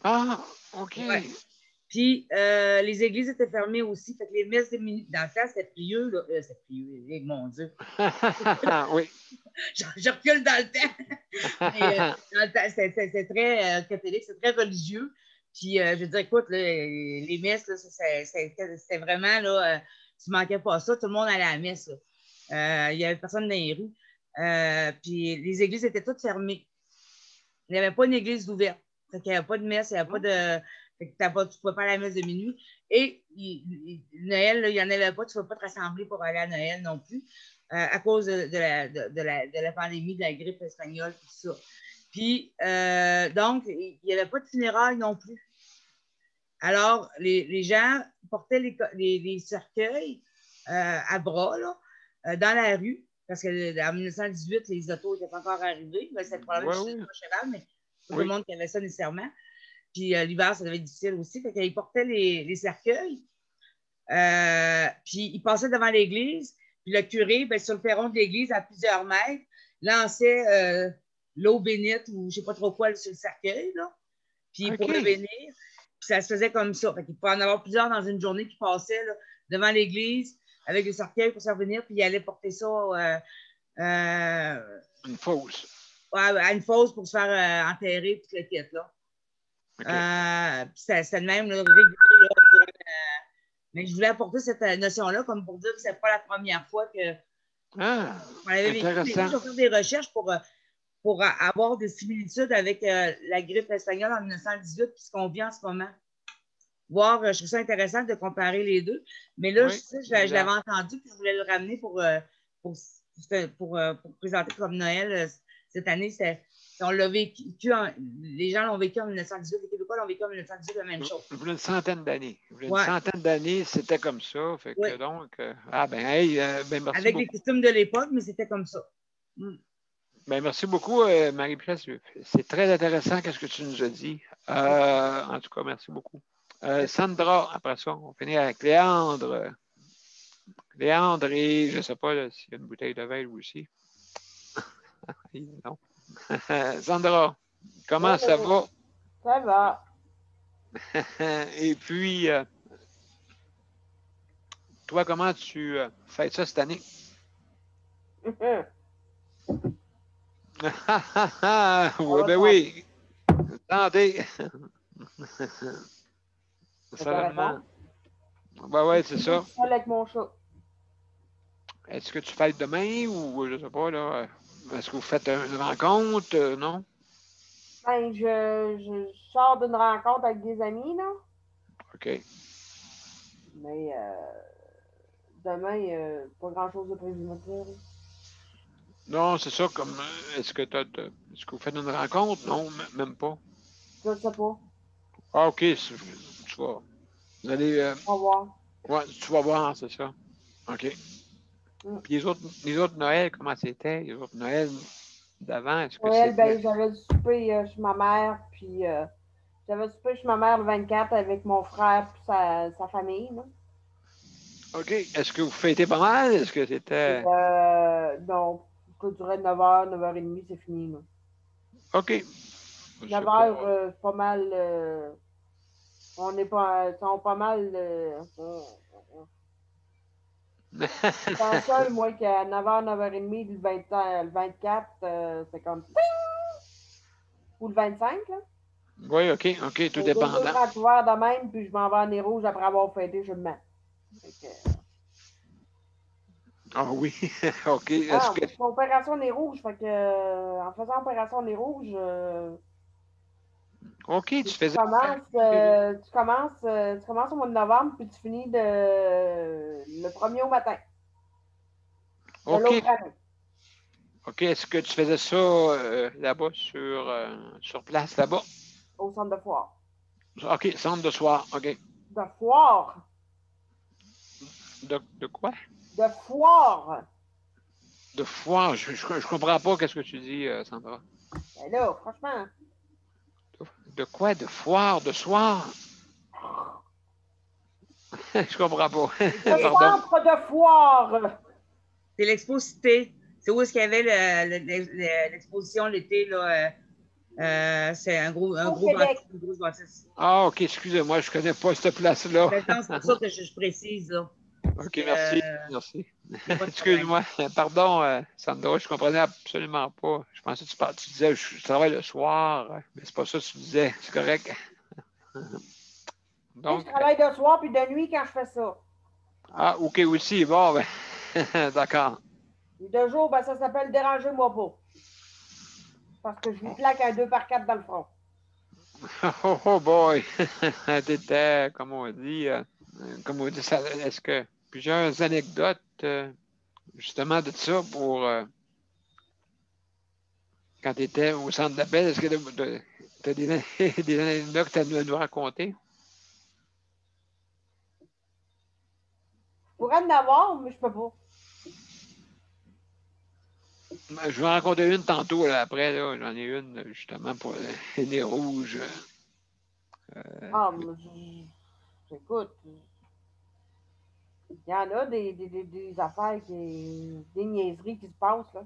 Speaker 3: Ah, OK.
Speaker 5: Ouais. Puis, les églises étaient fermées aussi. Fait que les messes des minutes. Dans le temps, c'était prieux. C'était prieux, mon Dieu.
Speaker 3: Oui.
Speaker 5: Je recule dans le temps. Mais, dans le temps, c'était très catholique, c'est très religieux. Puis, je veux dire, écoute, là, les messes, là, c'était vraiment, là, tu manquais pas ça. Tout le monde allait à la messe. Il n'y avait personne dans les rues. Puis, les églises étaient toutes fermées. Il n'y avait pas une église ouverte. Fait qu'il n'y avait pas de messe, il n'y avait pas de. Fait que tu ne pouvais pas aller à la messe de minuit. Et Noël, là, il n'y en avait pas, tu ne pouvais pas te rassembler pour aller à Noël non plus, à cause de la pandémie, de la grippe espagnole, tout ça. Puis, donc, il n'y avait pas de funérailles non plus. Alors, les gens portaient les cercueils à bras là, dans la rue, parce qu'en 1918, les autos n'étaient pas encore arrivés. C'était probablement juste pas cheval, mais pas tout le monde qui avait ça nécessairement. Puis l'hiver, ça devait être difficile aussi. Fait qu'ils portaient les cercueils. Puis ils passaient devant l'église. Puis le curé, ben, sur le perron de l'église, à plusieurs mètres, lançait l'eau bénite ou je ne sais pas trop quoi sur le cercueil. Là. Puis pour le bénir. Puis ça se faisait comme ça. Fait qu'il pouvait en avoir plusieurs dans une journée qui passaient là, devant l'église avec le cercueil pour se revenir. Puis ils allaient porter ça
Speaker 3: une fosse.
Speaker 5: À une fosse pour se faire enterrer toute la quête, là.
Speaker 3: Okay.
Speaker 5: C'était le même régulier. Là, mais je voulais apporter cette notion-là comme pour dire que ce n'est pas la première fois que
Speaker 3: on avait vécu.
Speaker 5: Je vais faire des recherches pour avoir des similitudes avec la grippe espagnole en 1918 puis ce qu'on vit en ce moment. Je trouve ça intéressant de comparer les deux. Mais là, je l'avais entendu puis je voulais le ramener pour présenter comme Noël cette année. On l'a vécu, les gens l'ont vécu en 1918, les Québécois l'ont vécu en 1918, la même chose.
Speaker 3: Pour une centaine d'années. Une centaine d'années, c'était comme ça. Fait que donc, merci
Speaker 5: avec les costumes de l'époque, mais c'était comme ça.
Speaker 3: Merci beaucoup, Marie-Pierre. C'est très intéressant ce que tu nous as dit. En tout cas, merci beaucoup. Sandra, après ça, on finit avec Léandre. Léandre et je ne sais pas s'il y a une bouteille de vin aussi. Non. Sandra, comment ça va?
Speaker 1: Ça va.
Speaker 3: Et puis, toi, comment tu fêtes ça cette année? Oui, ben oui. Attendez. Seulement. Oui, c'est ça.
Speaker 1: Je avec mon chat.
Speaker 3: Est-ce que tu fêtes demain ou je ne sais pas, là? Est-ce que vous faites une rencontre? Non?
Speaker 1: Ben, je sors d'une rencontre avec des amis, là.
Speaker 3: OK.
Speaker 1: Mais demain, pas grand-chose de prévu non plus.
Speaker 3: Non, c'est ça, comme est-ce que vous faites une rencontre? Non, même pas.
Speaker 1: Je ne sais pas.
Speaker 3: Ah, OK. Tu vas. Vous allez.
Speaker 1: On va voir.
Speaker 3: Ouais, tu vas voir, c'est ça. OK. Puis les autres Noël, comment c'était? Les autres Noël d'avant, est-ce que
Speaker 1: Noël, ben, j'avais soupé chez ma mère, puis j'avais soupé chez ma mère le 24 avec mon frère et sa famille, là.
Speaker 3: OK. Est-ce que vous fêtez pas mal? Est-ce que c'était...
Speaker 1: non. Ça durait 9h, 9h30, c'est fini, là.
Speaker 3: OK.
Speaker 1: 9h, c'est pas mal... on est pas... sont pas mal... Je pense seul, moi, qu'à 9h, 9h30, le 24, c'est comme ping! Ou le 25, là.
Speaker 3: Oui, OK, tout
Speaker 1: Deux
Speaker 3: dépendant.
Speaker 1: grands ouverts de même, puis je m'en vais en nez rouge après avoir fêté, je me mets.
Speaker 3: Ah oui, OK. Est-ce
Speaker 1: Ah,
Speaker 3: que...
Speaker 1: moi, je fais opération nez rouge, fait que, en faisant opération nez rouge,
Speaker 3: OK, tu faisais...
Speaker 1: tu commences au mois de novembre, puis tu finis le 1er au matin de
Speaker 3: OK,
Speaker 1: l'autre année.
Speaker 3: OK. Est-ce que tu faisais ça là-bas, sur place, là-bas?
Speaker 1: Au centre de foire.
Speaker 3: OK, centre de soir, OK.
Speaker 1: De foire!
Speaker 3: De quoi?
Speaker 1: De foire!
Speaker 3: De foire. Je comprends pas qu'est-ce que tu dis, Sandra.
Speaker 1: Ben là, franchement.
Speaker 3: De quoi? De foire? De soir? Je comprends pas.
Speaker 1: Le
Speaker 3: Pardon.
Speaker 1: centre de foire!
Speaker 5: C'est l'Expo-Cité. C'est où est-ce qu'il y avait l'exposition l'été, là. C'est un gros
Speaker 1: Québec.
Speaker 5: bâtisse, une grosse bâtisse.
Speaker 3: Ah, OK, excusez-moi, je connais pas cette place-là.
Speaker 5: Non, c'est pour ça que je précise, là.
Speaker 3: OK, merci. Merci.
Speaker 5: Pas de problème.
Speaker 3: Excuse-moi. Pardon, Sandra, je comprenais absolument pas. Je pensais que tu disais je travaille le soir, mais c'est pas ça que tu disais. C'est correct. Donc,
Speaker 1: Je travaille de soir puis de nuit quand je fais ça.
Speaker 3: ah, OK, aussi. Bon, ben, d'accord.
Speaker 1: Et de jour, ben, ça s'appelle dérangez-moi pas. Parce que je lui plaque un 2x4 dans le front.
Speaker 3: Oh boy! T'étais, comme on dit, est-ce que plusieurs anecdotes, justement, de ça pour quand tu étais au centre d'appel, est-ce que tu as des anecdotes que tu as à nous raconter?
Speaker 1: Je pourrais en avoir, mais je peux pas.
Speaker 3: Je vais en raconter une tantôt, là, après, là, j'en ai une, justement, pour les nez rouges.
Speaker 1: Ah, mais j'écoute. Il y en a des affaires, des niaiseries qui se passent, là.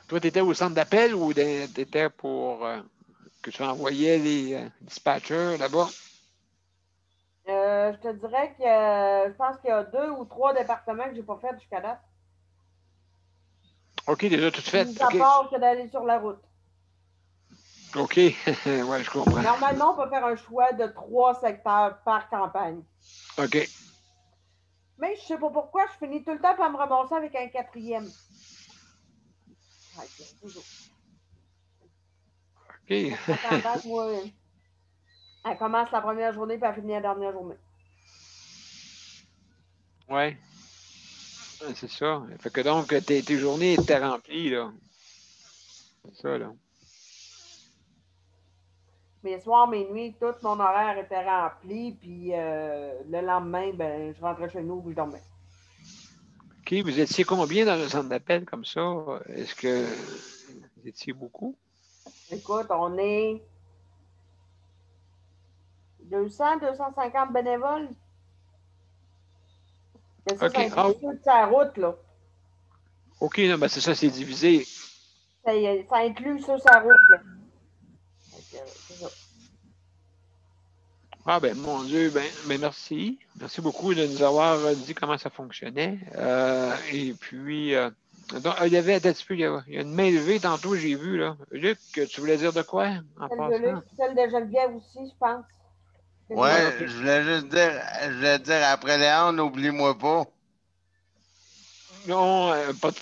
Speaker 3: Toi, tu étais au centre d'appel ou tu étais pour que tu envoyais les dispatchers là-bas?
Speaker 1: Je te dirais que je pense qu'il y a 2 ou 3 départements que j'ai pas fait jusqu'à date.
Speaker 3: OK, déjà tout fait.
Speaker 1: Mis à
Speaker 3: OK.
Speaker 1: part que d'aller sur la route.
Speaker 3: OK. Ouais, je comprends.
Speaker 1: Normalement, on peut faire un choix de 3 secteurs par campagne.
Speaker 3: OK.
Speaker 1: Mais je sais pas pourquoi, je finis tout le temps par me ramasser avec un 4e. Ouais, toujours.
Speaker 3: OK.
Speaker 1: La campagne, moi, elle commence la première journée puis elle finit la dernière journée.
Speaker 3: Ouais. C'est ça. Fait que donc, tes journées étaient remplies, là. C'est ça, là.
Speaker 1: Mes soirs, mes nuits, tout mon horaire était rempli. Puis le lendemain, ben, je rentrais chez nous et je dormais.
Speaker 3: OK. Vous étiez combien dans le centre d'appel comme ça? Est-ce que vous étiez beaucoup?
Speaker 1: Écoute, on est 200, 250 bénévoles. Mais ça,
Speaker 3: OK.
Speaker 1: ça inclut ceux de sa route, là.
Speaker 3: OK, non, ben c'est ça, c'est divisé.
Speaker 1: Ça inclut ceux de sa route, là. C'est ça.
Speaker 3: Ah ben mon Dieu, ben merci. Merci beaucoup de nous avoir dit comment ça fonctionnait. Et puis, donc, il y avait un petit peu, il y a une main levée tantôt, j'ai vu, là. Luc, tu voulais dire de quoi en
Speaker 1: Celle de
Speaker 3: passant?
Speaker 1: Luc, celle de Geneviève aussi, je pense.
Speaker 2: Ouais,
Speaker 3: OK.
Speaker 2: je voulais juste dire, après Léon, n'oublie-moi pas.
Speaker 3: Non, pas de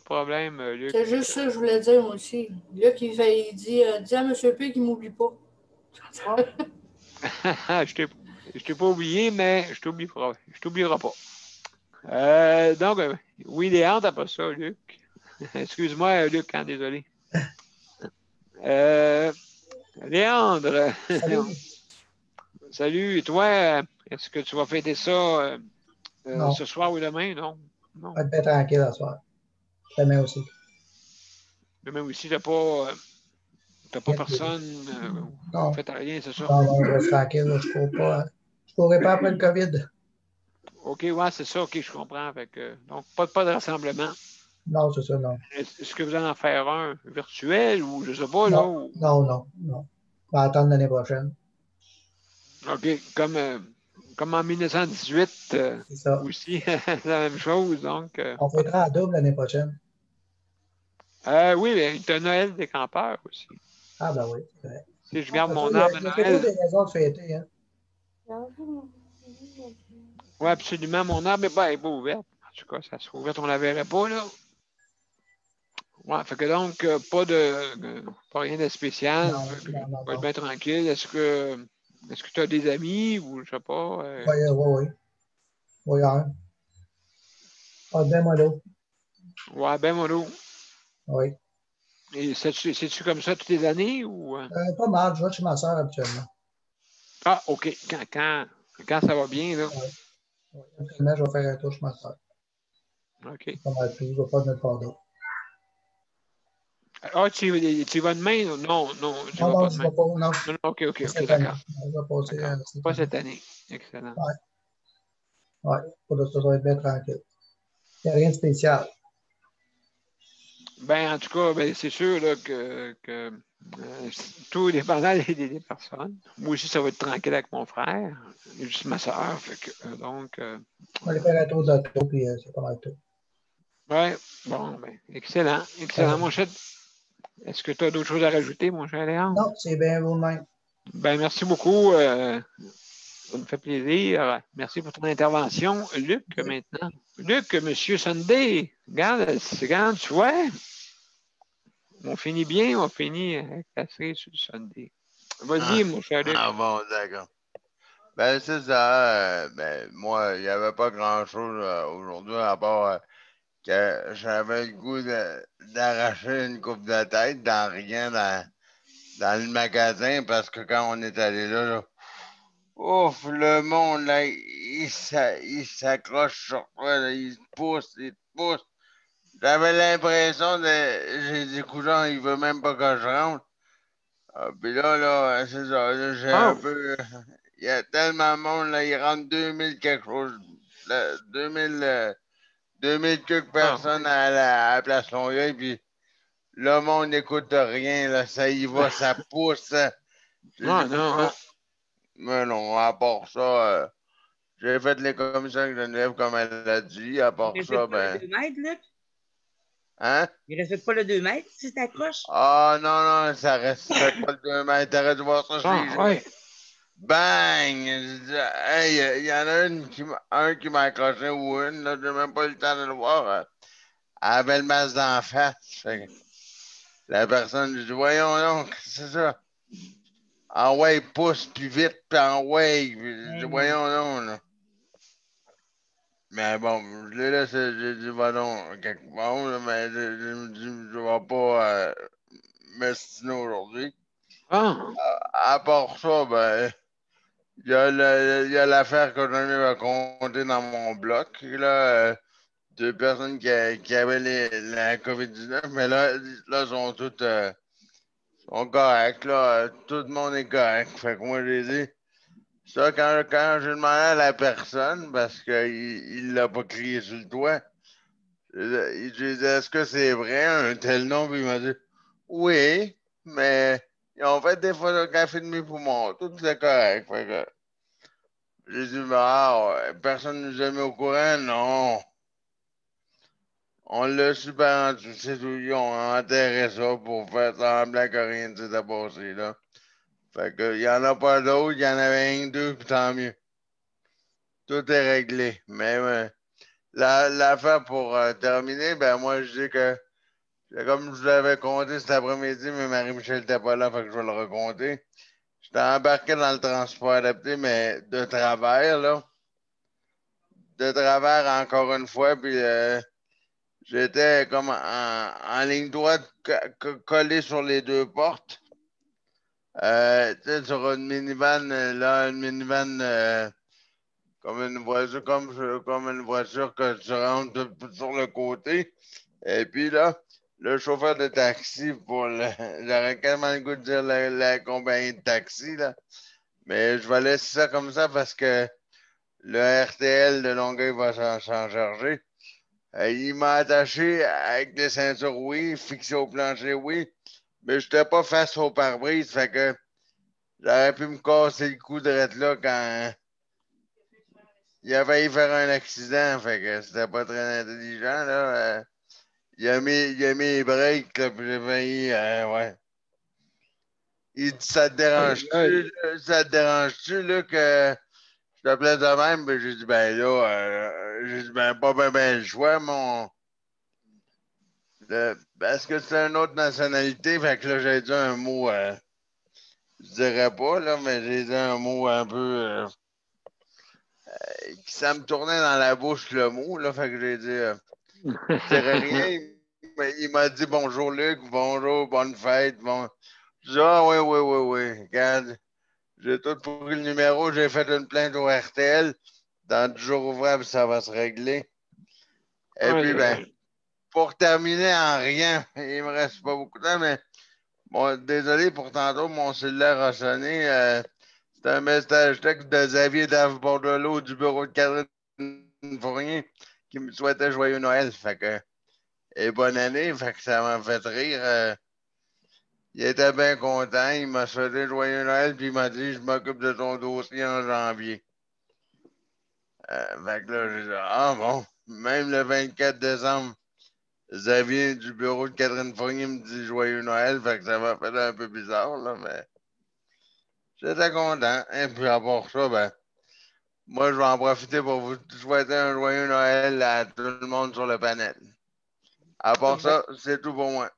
Speaker 3: problème, Luc.
Speaker 4: C'est juste ça que je voulais dire, moi aussi. Là, il dit dis à M. P qu'il ne m'oublie pas.
Speaker 3: Je t'ai pas oublié, mais je t'oublierai pas. Donc, oui, Léandre, après ça, Luc. Excuse-moi, Luc, hein, désolé. Léandre,
Speaker 8: Salut.
Speaker 3: salut. Et toi, est-ce que tu vas fêter ça
Speaker 8: Non.
Speaker 3: ce soir ou demain? Non.
Speaker 8: On va être bien tranquille ce soir. Demain aussi.
Speaker 3: Demain aussi, t'as pas personne.
Speaker 8: Non.
Speaker 3: Faites rien, c'est ça?
Speaker 8: Non, je reste tranquille. Là. Je courrai pas après le COVID.
Speaker 3: OK, ouais, c'est ça. OK, je comprends. Fait que, donc, pas de rassemblement.
Speaker 8: Non, c'est ça, non.
Speaker 3: Est-ce que vous allez en faire un virtuel ou je sais pas, là?
Speaker 8: Non, non. On va attendre l'année prochaine.
Speaker 3: OK, comme comme en 1918
Speaker 8: C'est ça.
Speaker 3: aussi, c'est la même chose. Donc,
Speaker 8: On fêtera à double l'année prochaine.
Speaker 3: oui, mais tu as Noël des campeurs aussi.
Speaker 8: Ah, ben oui, c'est vrai.
Speaker 3: Si je garde
Speaker 8: De toute
Speaker 3: mon
Speaker 8: façon,
Speaker 3: arbre
Speaker 8: il
Speaker 3: de
Speaker 8: y a toujours
Speaker 3: Noël.
Speaker 8: des raisons de fêter. Hein?
Speaker 3: Oui, absolument. Mon arbre n'est pas ouvert. En tout cas, ça serait ouvert, on ne la verrait pas, là. Ouais, fait que donc, pas rien de spécial.
Speaker 8: Non,
Speaker 3: Fait que
Speaker 8: non, non,
Speaker 3: on va être
Speaker 8: non.
Speaker 3: bien tranquille. Est-ce que tu as des amis ou je sais pas?
Speaker 8: Oui, oui, oui. Oui, hein. Ah, ben mollo.
Speaker 3: Ouais, ben mollo.
Speaker 8: Oui.
Speaker 3: Et c'est-tu comme ça toutes les années ou?
Speaker 8: Pas mal, je vais chez ma soeur habituellement.
Speaker 3: Ah, OK. Quand ça va bien, là.
Speaker 8: Oui. Oui. Habituellement, je vais faire un tour chez ma soeur.
Speaker 3: OK.
Speaker 8: C'est pas mal tout. Je ne vais pas de part d'autre.
Speaker 3: Ah, tu y vas demain? Non, tu
Speaker 8: Non,
Speaker 3: vas
Speaker 8: non,
Speaker 3: pas
Speaker 8: je ne
Speaker 3: demain.
Speaker 8: vais pas. Non,
Speaker 3: Non, OK,
Speaker 8: cette année.
Speaker 3: d'accord.
Speaker 8: Je vais passer
Speaker 3: D'accord.
Speaker 8: cette
Speaker 3: Pas
Speaker 8: année.
Speaker 3: cette année. Excellent.
Speaker 8: Oui. Oui. Pour ça, ça va être bien tranquille. Il n'y a rien de spécial.
Speaker 3: Ben, en tout cas, ben, c'est sûr là, que tout dépendant des personnes. Moi aussi, ça va être tranquille avec mon frère. Et juste ma soeur. Fait que, donc,
Speaker 8: On va aller faire un tour d'auto, puis c'est pas mal tout.
Speaker 3: ouais, bon, ben, excellent. Excellent, mon cher. Est-ce que tu as d'autres choses à rajouter, mon cher Léon?
Speaker 8: Non, c'est bien vous-même.
Speaker 3: Ben, merci beaucoup. Ça me fait plaisir. Merci pour ton intervention. Luc, maintenant. Luc, Monsieur Sunday. Regarde, tu vois, on finit bien, on finit avec la série sur le Sunday. Vas-y, mon cher Luc.
Speaker 2: Ah bon, d'accord. Ben, c'est ça. Ben, moi, il n'y avait pas grand-chose aujourd'hui à part que j'avais le goût d'arracher une coupe de tête dans rien dans le magasin parce que quand on est allé là, ouf, le monde, là, il s'accroche sur toi, là, il te pousse. J'avais l'impression j'ai dit, coudonc, il veut même pas que je rentre. Ah, puis là, c'est ça, là, j'ai un peu. Il y a tellement de monde, là, il rentre 2000 quelque chose. Là, 2000 quelques personnes à la place Longueuil, puis le monde n'écoute rien, là, ça y va, ça pousse. J'ai dit,
Speaker 3: Non.
Speaker 2: mais non, à part ça, j'ai fait les commissions avec Geneviève comme elle l'a dit. À part ça, ben.
Speaker 5: Il ne respecte pas le 2 mètres, Luc?
Speaker 2: Hein?
Speaker 5: Il ne respecte pas le 2 mètres si t'accroches?
Speaker 2: Ah non, ça respecte pas le 2 mètres. T'aurais dû voir ça chez les
Speaker 3: Ouais.
Speaker 2: Bang! Hey, il y en a un qui m'a accroché ou une, là, j'ai même pas eu le temps de le voir. Elle avait le masque d'en face. Fait que la personne, je dis, voyons donc, c'est ça. Ah ouais, pousse, puis vite, puis en ouais. Je dis, voyons donc, là. Mais bon, je l'ai laissé, j'ai dit, va donc, quelque part, là, mais je vais pas m'estiner aujourd'hui. À part ça, ben, il y a l'affaire que j'en ai racontée dans mon bloc, là, deux personnes qui avaient la COVID-19, mais là sont toutes sont correctes, là, tout le monde est correct. Fait que moi, j'ai dit, ça, quand j'ai demandé à la personne, parce qu'il l'a pas crié sur le toit, j'ai dit, est-ce que c'est vrai, un tel nom? Puis il m'a dit, oui, mais ils ont fait des photographies de mes poumons, tout est correct. Fait que j'ai dit, ouais, personne ne nous a mis au courant, non. On l'a su par en dessous, c'est tout. Ils ont enterré ça pour faire semblant que rien ne s'était passé, là. Fait que, il n'y en a pas d'autres, il y en avait un, deux, puis tant mieux. Tout est réglé. Mais l'affaire pour terminer, ben moi, je dis que, comme je l'avais compté cet après-midi, mais Marie-Michel n'était pas là, fait que je vais le raconter. J'étais embarqué dans le transport adapté, mais de travers, là. De travers, encore une fois, puis j'étais comme en ligne droite, collé sur les deux portes. Tu sais, sur une minivan, là, une minivan comme une voiture, comme une voiture que tu rentres sur le côté. Et puis là, le chauffeur de taxi, j'aurais quasiment le goût de dire la compagnie de taxi, là. Mais je vais laisser ça comme ça parce que le RTL de Longueuil va s'en charger. Il m'a attaché avec des ceintures, oui, fixé au plancher, oui, mais je n'étais pas face au pare-brise, fait que j'aurais pu me casser le cou de là il a failli faire un accident, fait que c'était pas très intelligent, là. Il a mis les breaks, là, puis j'ai failli, ouais. Il dit, ça te dérange-tu, là, que je t'appelais de même? Ben, j'ai dit, ben là, pas ben le choix, parce que c'est une autre nationalité, fait que là, j'ai dit un mot, je dirais pas, là, mais j'ai dit un mot un peu, ça me tournait dans la bouche, le mot, là, fait que j'ai dit, je dirais rien, mais il m'a dit, bonjour Luc, bonjour, bonne fête, bon. Je dis, ah oui, regarde, j'ai tout pris le numéro, j'ai fait une plainte au RTL, dans 10 jours ouvrables, ça va se régler. Et puis, ben, pour terminer en rien, il me reste pas beaucoup de temps, mais bon, désolé pour tantôt, mon cellulaire a sonné. C'est un message texte de Xavier Dave-Bordelot du bureau de Catherine Fournier qui me souhaitait joyeux Noël. Fait que, et bonne année, fait que ça m'a fait rire. Il était bien content, il m'a souhaité joyeux Noël, puis il m'a dit je m'occupe de ton dossier en janvier. Fait que là, j'ai dit ah bon, même le 24 décembre. Xavier du bureau de Catherine Fournier me dit joyeux Noël, fait que ça m'a fait un peu bizarre, là, mais j'étais content. Et puis à part ça, ben, moi, je vais en profiter pour vous souhaiter un joyeux Noël à tout le monde sur le panel. À part ça, c'est tout pour moi.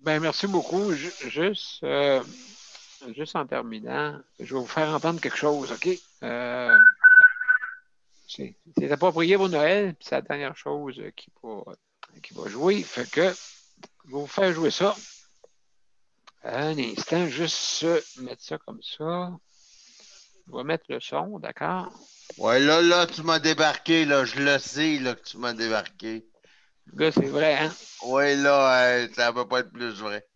Speaker 3: Ben, merci beaucoup. Juste en terminant, je vais vous faire entendre quelque chose, OK? C'est approprié pour Noël, c'est la dernière chose qui va jouer. Fait que je vais vous faire jouer ça. Un instant, juste mettre ça comme ça. Je vais mettre le son, d'accord?
Speaker 2: Ouais, là, tu m'as débarqué, là. Je le sais, là, que tu m'as débarqué.
Speaker 3: Là, c'est vrai, hein?
Speaker 2: Oui, là, ça ne peut pas être plus vrai.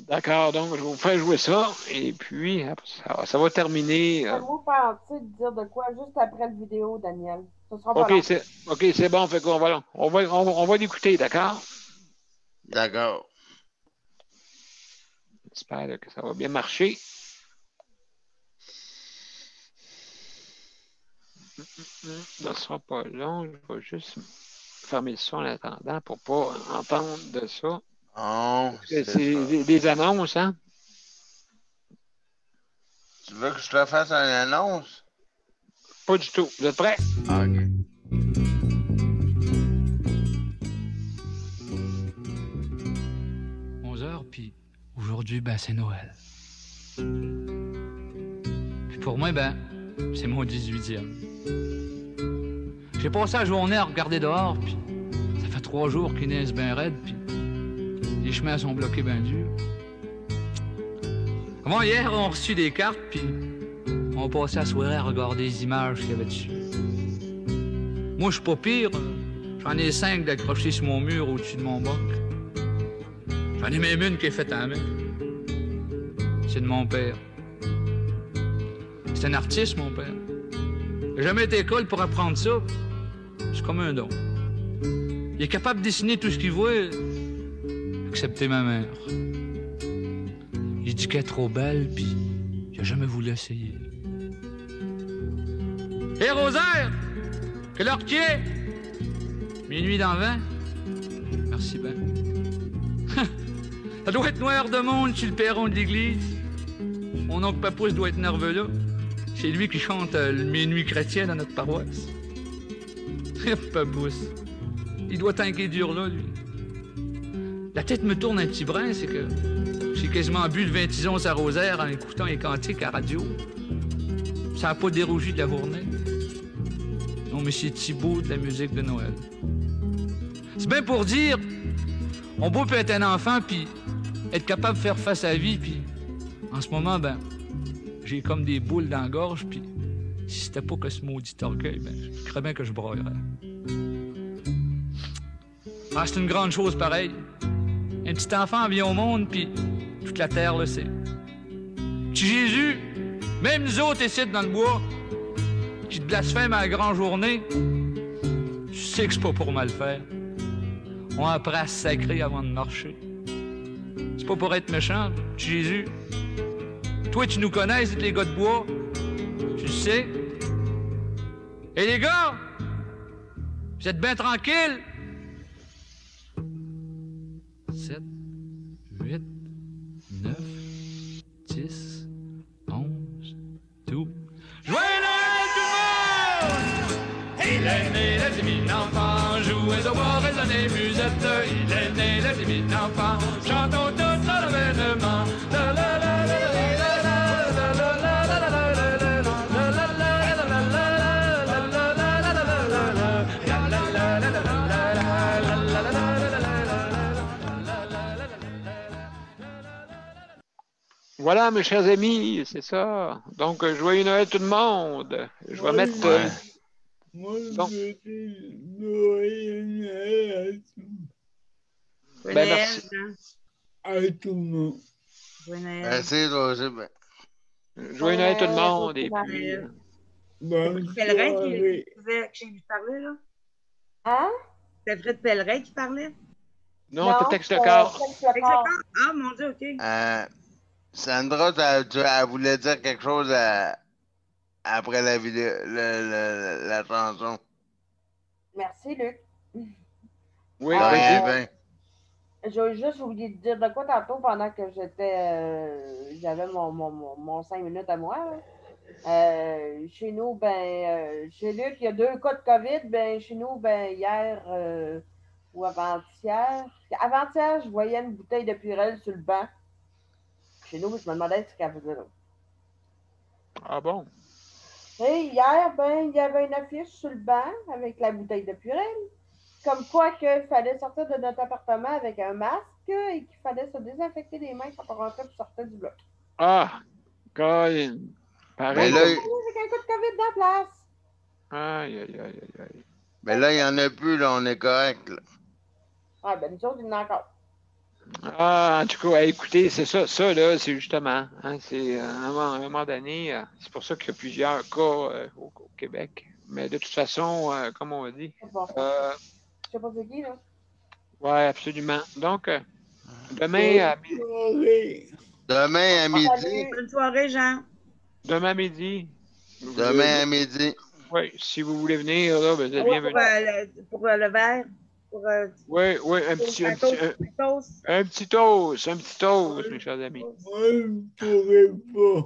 Speaker 3: D'accord, donc je vais vous faire jouer ça. Et puis, ça va terminer.
Speaker 1: Vous pensez de dire de quoi juste après la vidéo, Daniel? Ça sera pas
Speaker 3: OK, c'est bon. Fait qu'on on va l'écouter, d'accord?
Speaker 2: D'accord.
Speaker 3: J'espère que ça va bien marcher. Ça ne sera pas long. Je vais juste fermer le son en attendant pour ne pas entendre de ça.
Speaker 2: Oh,
Speaker 3: c'est des annonces, hein?
Speaker 2: Tu veux que je te fasse une annonce?
Speaker 3: Pas du tout. Vous êtes prêts?
Speaker 2: OK.
Speaker 9: Puis aujourd'hui, ben, c'est Noël. Puis pour moi, ben, c'est mon 18e. J'ai passé la journée à regarder dehors, puis ça fait 3 jours qu'il neige bien raide, puis les chemins sont bloqués bien durs. Avant hier, on a reçu des cartes, puis on passait la soirée à regarder les images qu'il y avait dessus. Moi, je suis pas pire. J'en ai 5 d'accrochés sur mon mur au-dessus de mon bac. J'en ai même une qui est faite à la main. C'est de mon père. C'est un artiste, mon père. Il n'a jamais été à l'école pour apprendre ça. C'est comme un don. Il est capable de dessiner tout ce qu'il voit, excepté ma mère. Il dit qu'elle est trop belle, puis il n'a jamais voulu essayer. Hé, Rosaire! Quelle heure qu'il est? Minuit dans 20? Merci ben. Ça doit être noir de monde sur le perron de l'église. Mon oncle Papousse doit être nerveux là. C'est lui qui chante le minuit chrétien dans notre paroisse. Papousse. Il doit tanker dur là, lui. La tête me tourne un petit brin, c'est que j'ai quasiment bu le 20 tisons à Rosaire en écoutant les cantiques à radio. Ça n'a pas dérougi de la journée. Non, mais c'est Thibaut de la musique de Noël. C'est bien pour dire, on peut être un enfant, puis être capable de faire face à la vie, puis en ce moment, ben, j'ai comme des boules dans la gorge, puis si c'était pas que ce maudit orgueil, ben, je crois bien que je broyerais. Ah, c'est une grande chose pareille. Un petit enfant vient au monde, puis toute la terre le sait. Petit Jésus, même nous autres ici dans le bois, qui te blasphème à la grande journée, je sais que c'est pas pour mal faire. On apprend à se sacrer avant de marcher. C'est pas pour être méchant, petit Jésus. Toi, tu nous connais, c'est les gars de bois. Tu le sais. Et les gars, vous êtes bien tranquilles? 7, 8, 9, 10, 11, 12. Joyeux Noël tout le monde! Il est né le divin enfant, jouez au bois, résonnez musette. Il est né le divin enfant, chantons tous à l'avènement.
Speaker 3: Voilà, mes chers amis, c'est ça. Donc, joyeux Noël tout le monde. Je vais mettre...
Speaker 6: Moi,
Speaker 3: donc,
Speaker 6: je dis joyeux Noël à tout,
Speaker 3: ben, merci.
Speaker 6: à tout le monde.
Speaker 2: Merci, Roger.
Speaker 3: Joyeux Noël tout le monde. Et puis...
Speaker 6: Bonne
Speaker 5: Pèlerin
Speaker 6: soirée.
Speaker 5: qui parlait, là?
Speaker 1: Hein?
Speaker 5: C'est Fred Pellerin qui parlait?
Speaker 3: Non, c'est texte de corps.
Speaker 5: Ah, mon Dieu, OK.
Speaker 2: Sandra, elle voulait dire quelque chose après la vidéo, la chanson.
Speaker 1: Merci, Luc.
Speaker 3: Oui,
Speaker 2: rien,
Speaker 3: vas-y.
Speaker 2: ben.
Speaker 1: J'ai juste oublié de dire de quoi tantôt pendant que j'avais mon 5 minutes à moi. Chez nous, chez Luc, il y a 2 cas de COVID. Ben, chez nous, hier ou avant-hier. Avant-hier, je voyais une bouteille de Purel sur le banc. Chez nous, je me demandais ce qu'elle faisait là.
Speaker 3: Ah bon?
Speaker 1: Et hier, il y avait une affiche sur le banc avec la bouteille de Purel. Comme quoi qu'il fallait sortir de notre appartement avec un masque et qu'il fallait se désinfecter les mains quand on rentrait et sortait du bloc.
Speaker 3: Ah, Colin. Pareil.
Speaker 2: Là,
Speaker 1: avec un coup de COVID dans la place.
Speaker 3: Aïe, aïe, aïe, aïe, aïe.
Speaker 2: Mais là, il n'y en a plus, là, on est correct. Là.
Speaker 1: Ah, nous autres, il y en a encore.
Speaker 3: Ah, en tout cas, écoutez, c'est ça. Ça, là, c'est justement, hein, c'est à un moment donné, c'est pour ça qu'il y a plusieurs cas au Québec. Mais de toute façon, comme on dit.
Speaker 1: Bon. Je sais pas c'est qui, là.
Speaker 3: Oui, absolument. Donc, demain à midi.
Speaker 2: Demain à midi.
Speaker 5: Bonne soirée, Jean.
Speaker 3: Demain à midi.
Speaker 2: Demain à midi.
Speaker 3: Oui, si vous voulez venir, là, vous êtes bienvenus.
Speaker 5: Pour le verre.
Speaker 3: Oui, un petit toast, mes chers amis.
Speaker 6: Moi, je ne pourrais pas.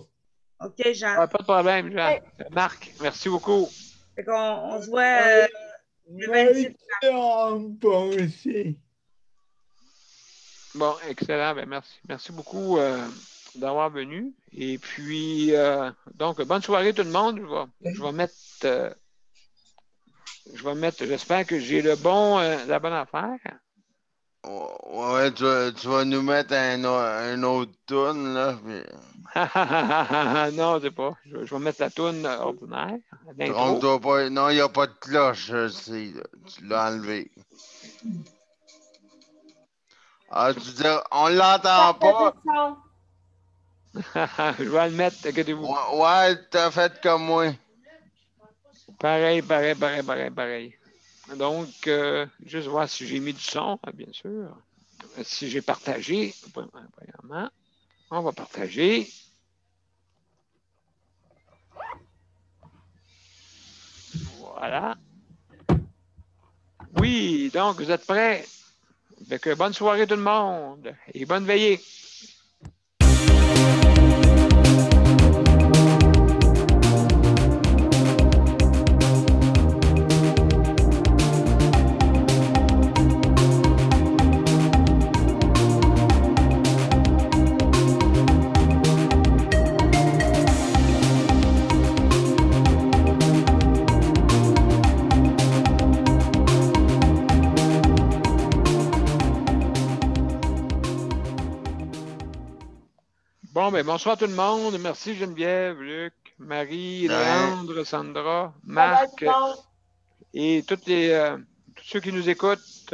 Speaker 5: OK, Jean.
Speaker 3: Ah, pas de problème, Jean. Hey. Marc, merci beaucoup.
Speaker 5: Fait qu'on on se voit le
Speaker 6: 28.
Speaker 3: Bon, excellent. Ben, merci. Merci beaucoup d'avoir venu. Et puis, donc, bonne soirée tout le monde. Je vais mettre... j'espère que j'ai la bonne affaire.
Speaker 2: Ouais, tu vas nous mettre un autre tune, là.
Speaker 3: Non, c'est pas. Je vais mettre la toune ordinaire.
Speaker 2: Trompe-toi pas. Non, il n'y a pas de cloche, tu l'as enlevé. Ah, tu dis, on l'entend pas.
Speaker 3: Je vais le mettre, inquiétez-vous.
Speaker 2: Ouais, t'as fait comme moi.
Speaker 3: Pareil. Donc, juste voir si j'ai mis du son, bien sûr. Si j'ai partagé, premièrement. On va partager. Voilà. Oui, donc, vous êtes prêts? Donc, bonne soirée tout le monde et bonne veillée. Bon, ben, bonsoir tout le monde. Merci Geneviève, Luc, Marie, Léandre, Sandra, Marc et tous ceux qui nous écoutent.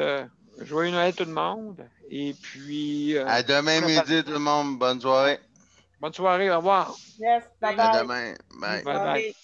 Speaker 3: Joyeux Noël tout le monde. Et puis...
Speaker 2: à demain midi tout le monde. Bonne soirée.
Speaker 3: Bonne soirée. Au revoir.
Speaker 1: Yes, bye bye.
Speaker 2: À demain. Bye.
Speaker 3: Bye bye.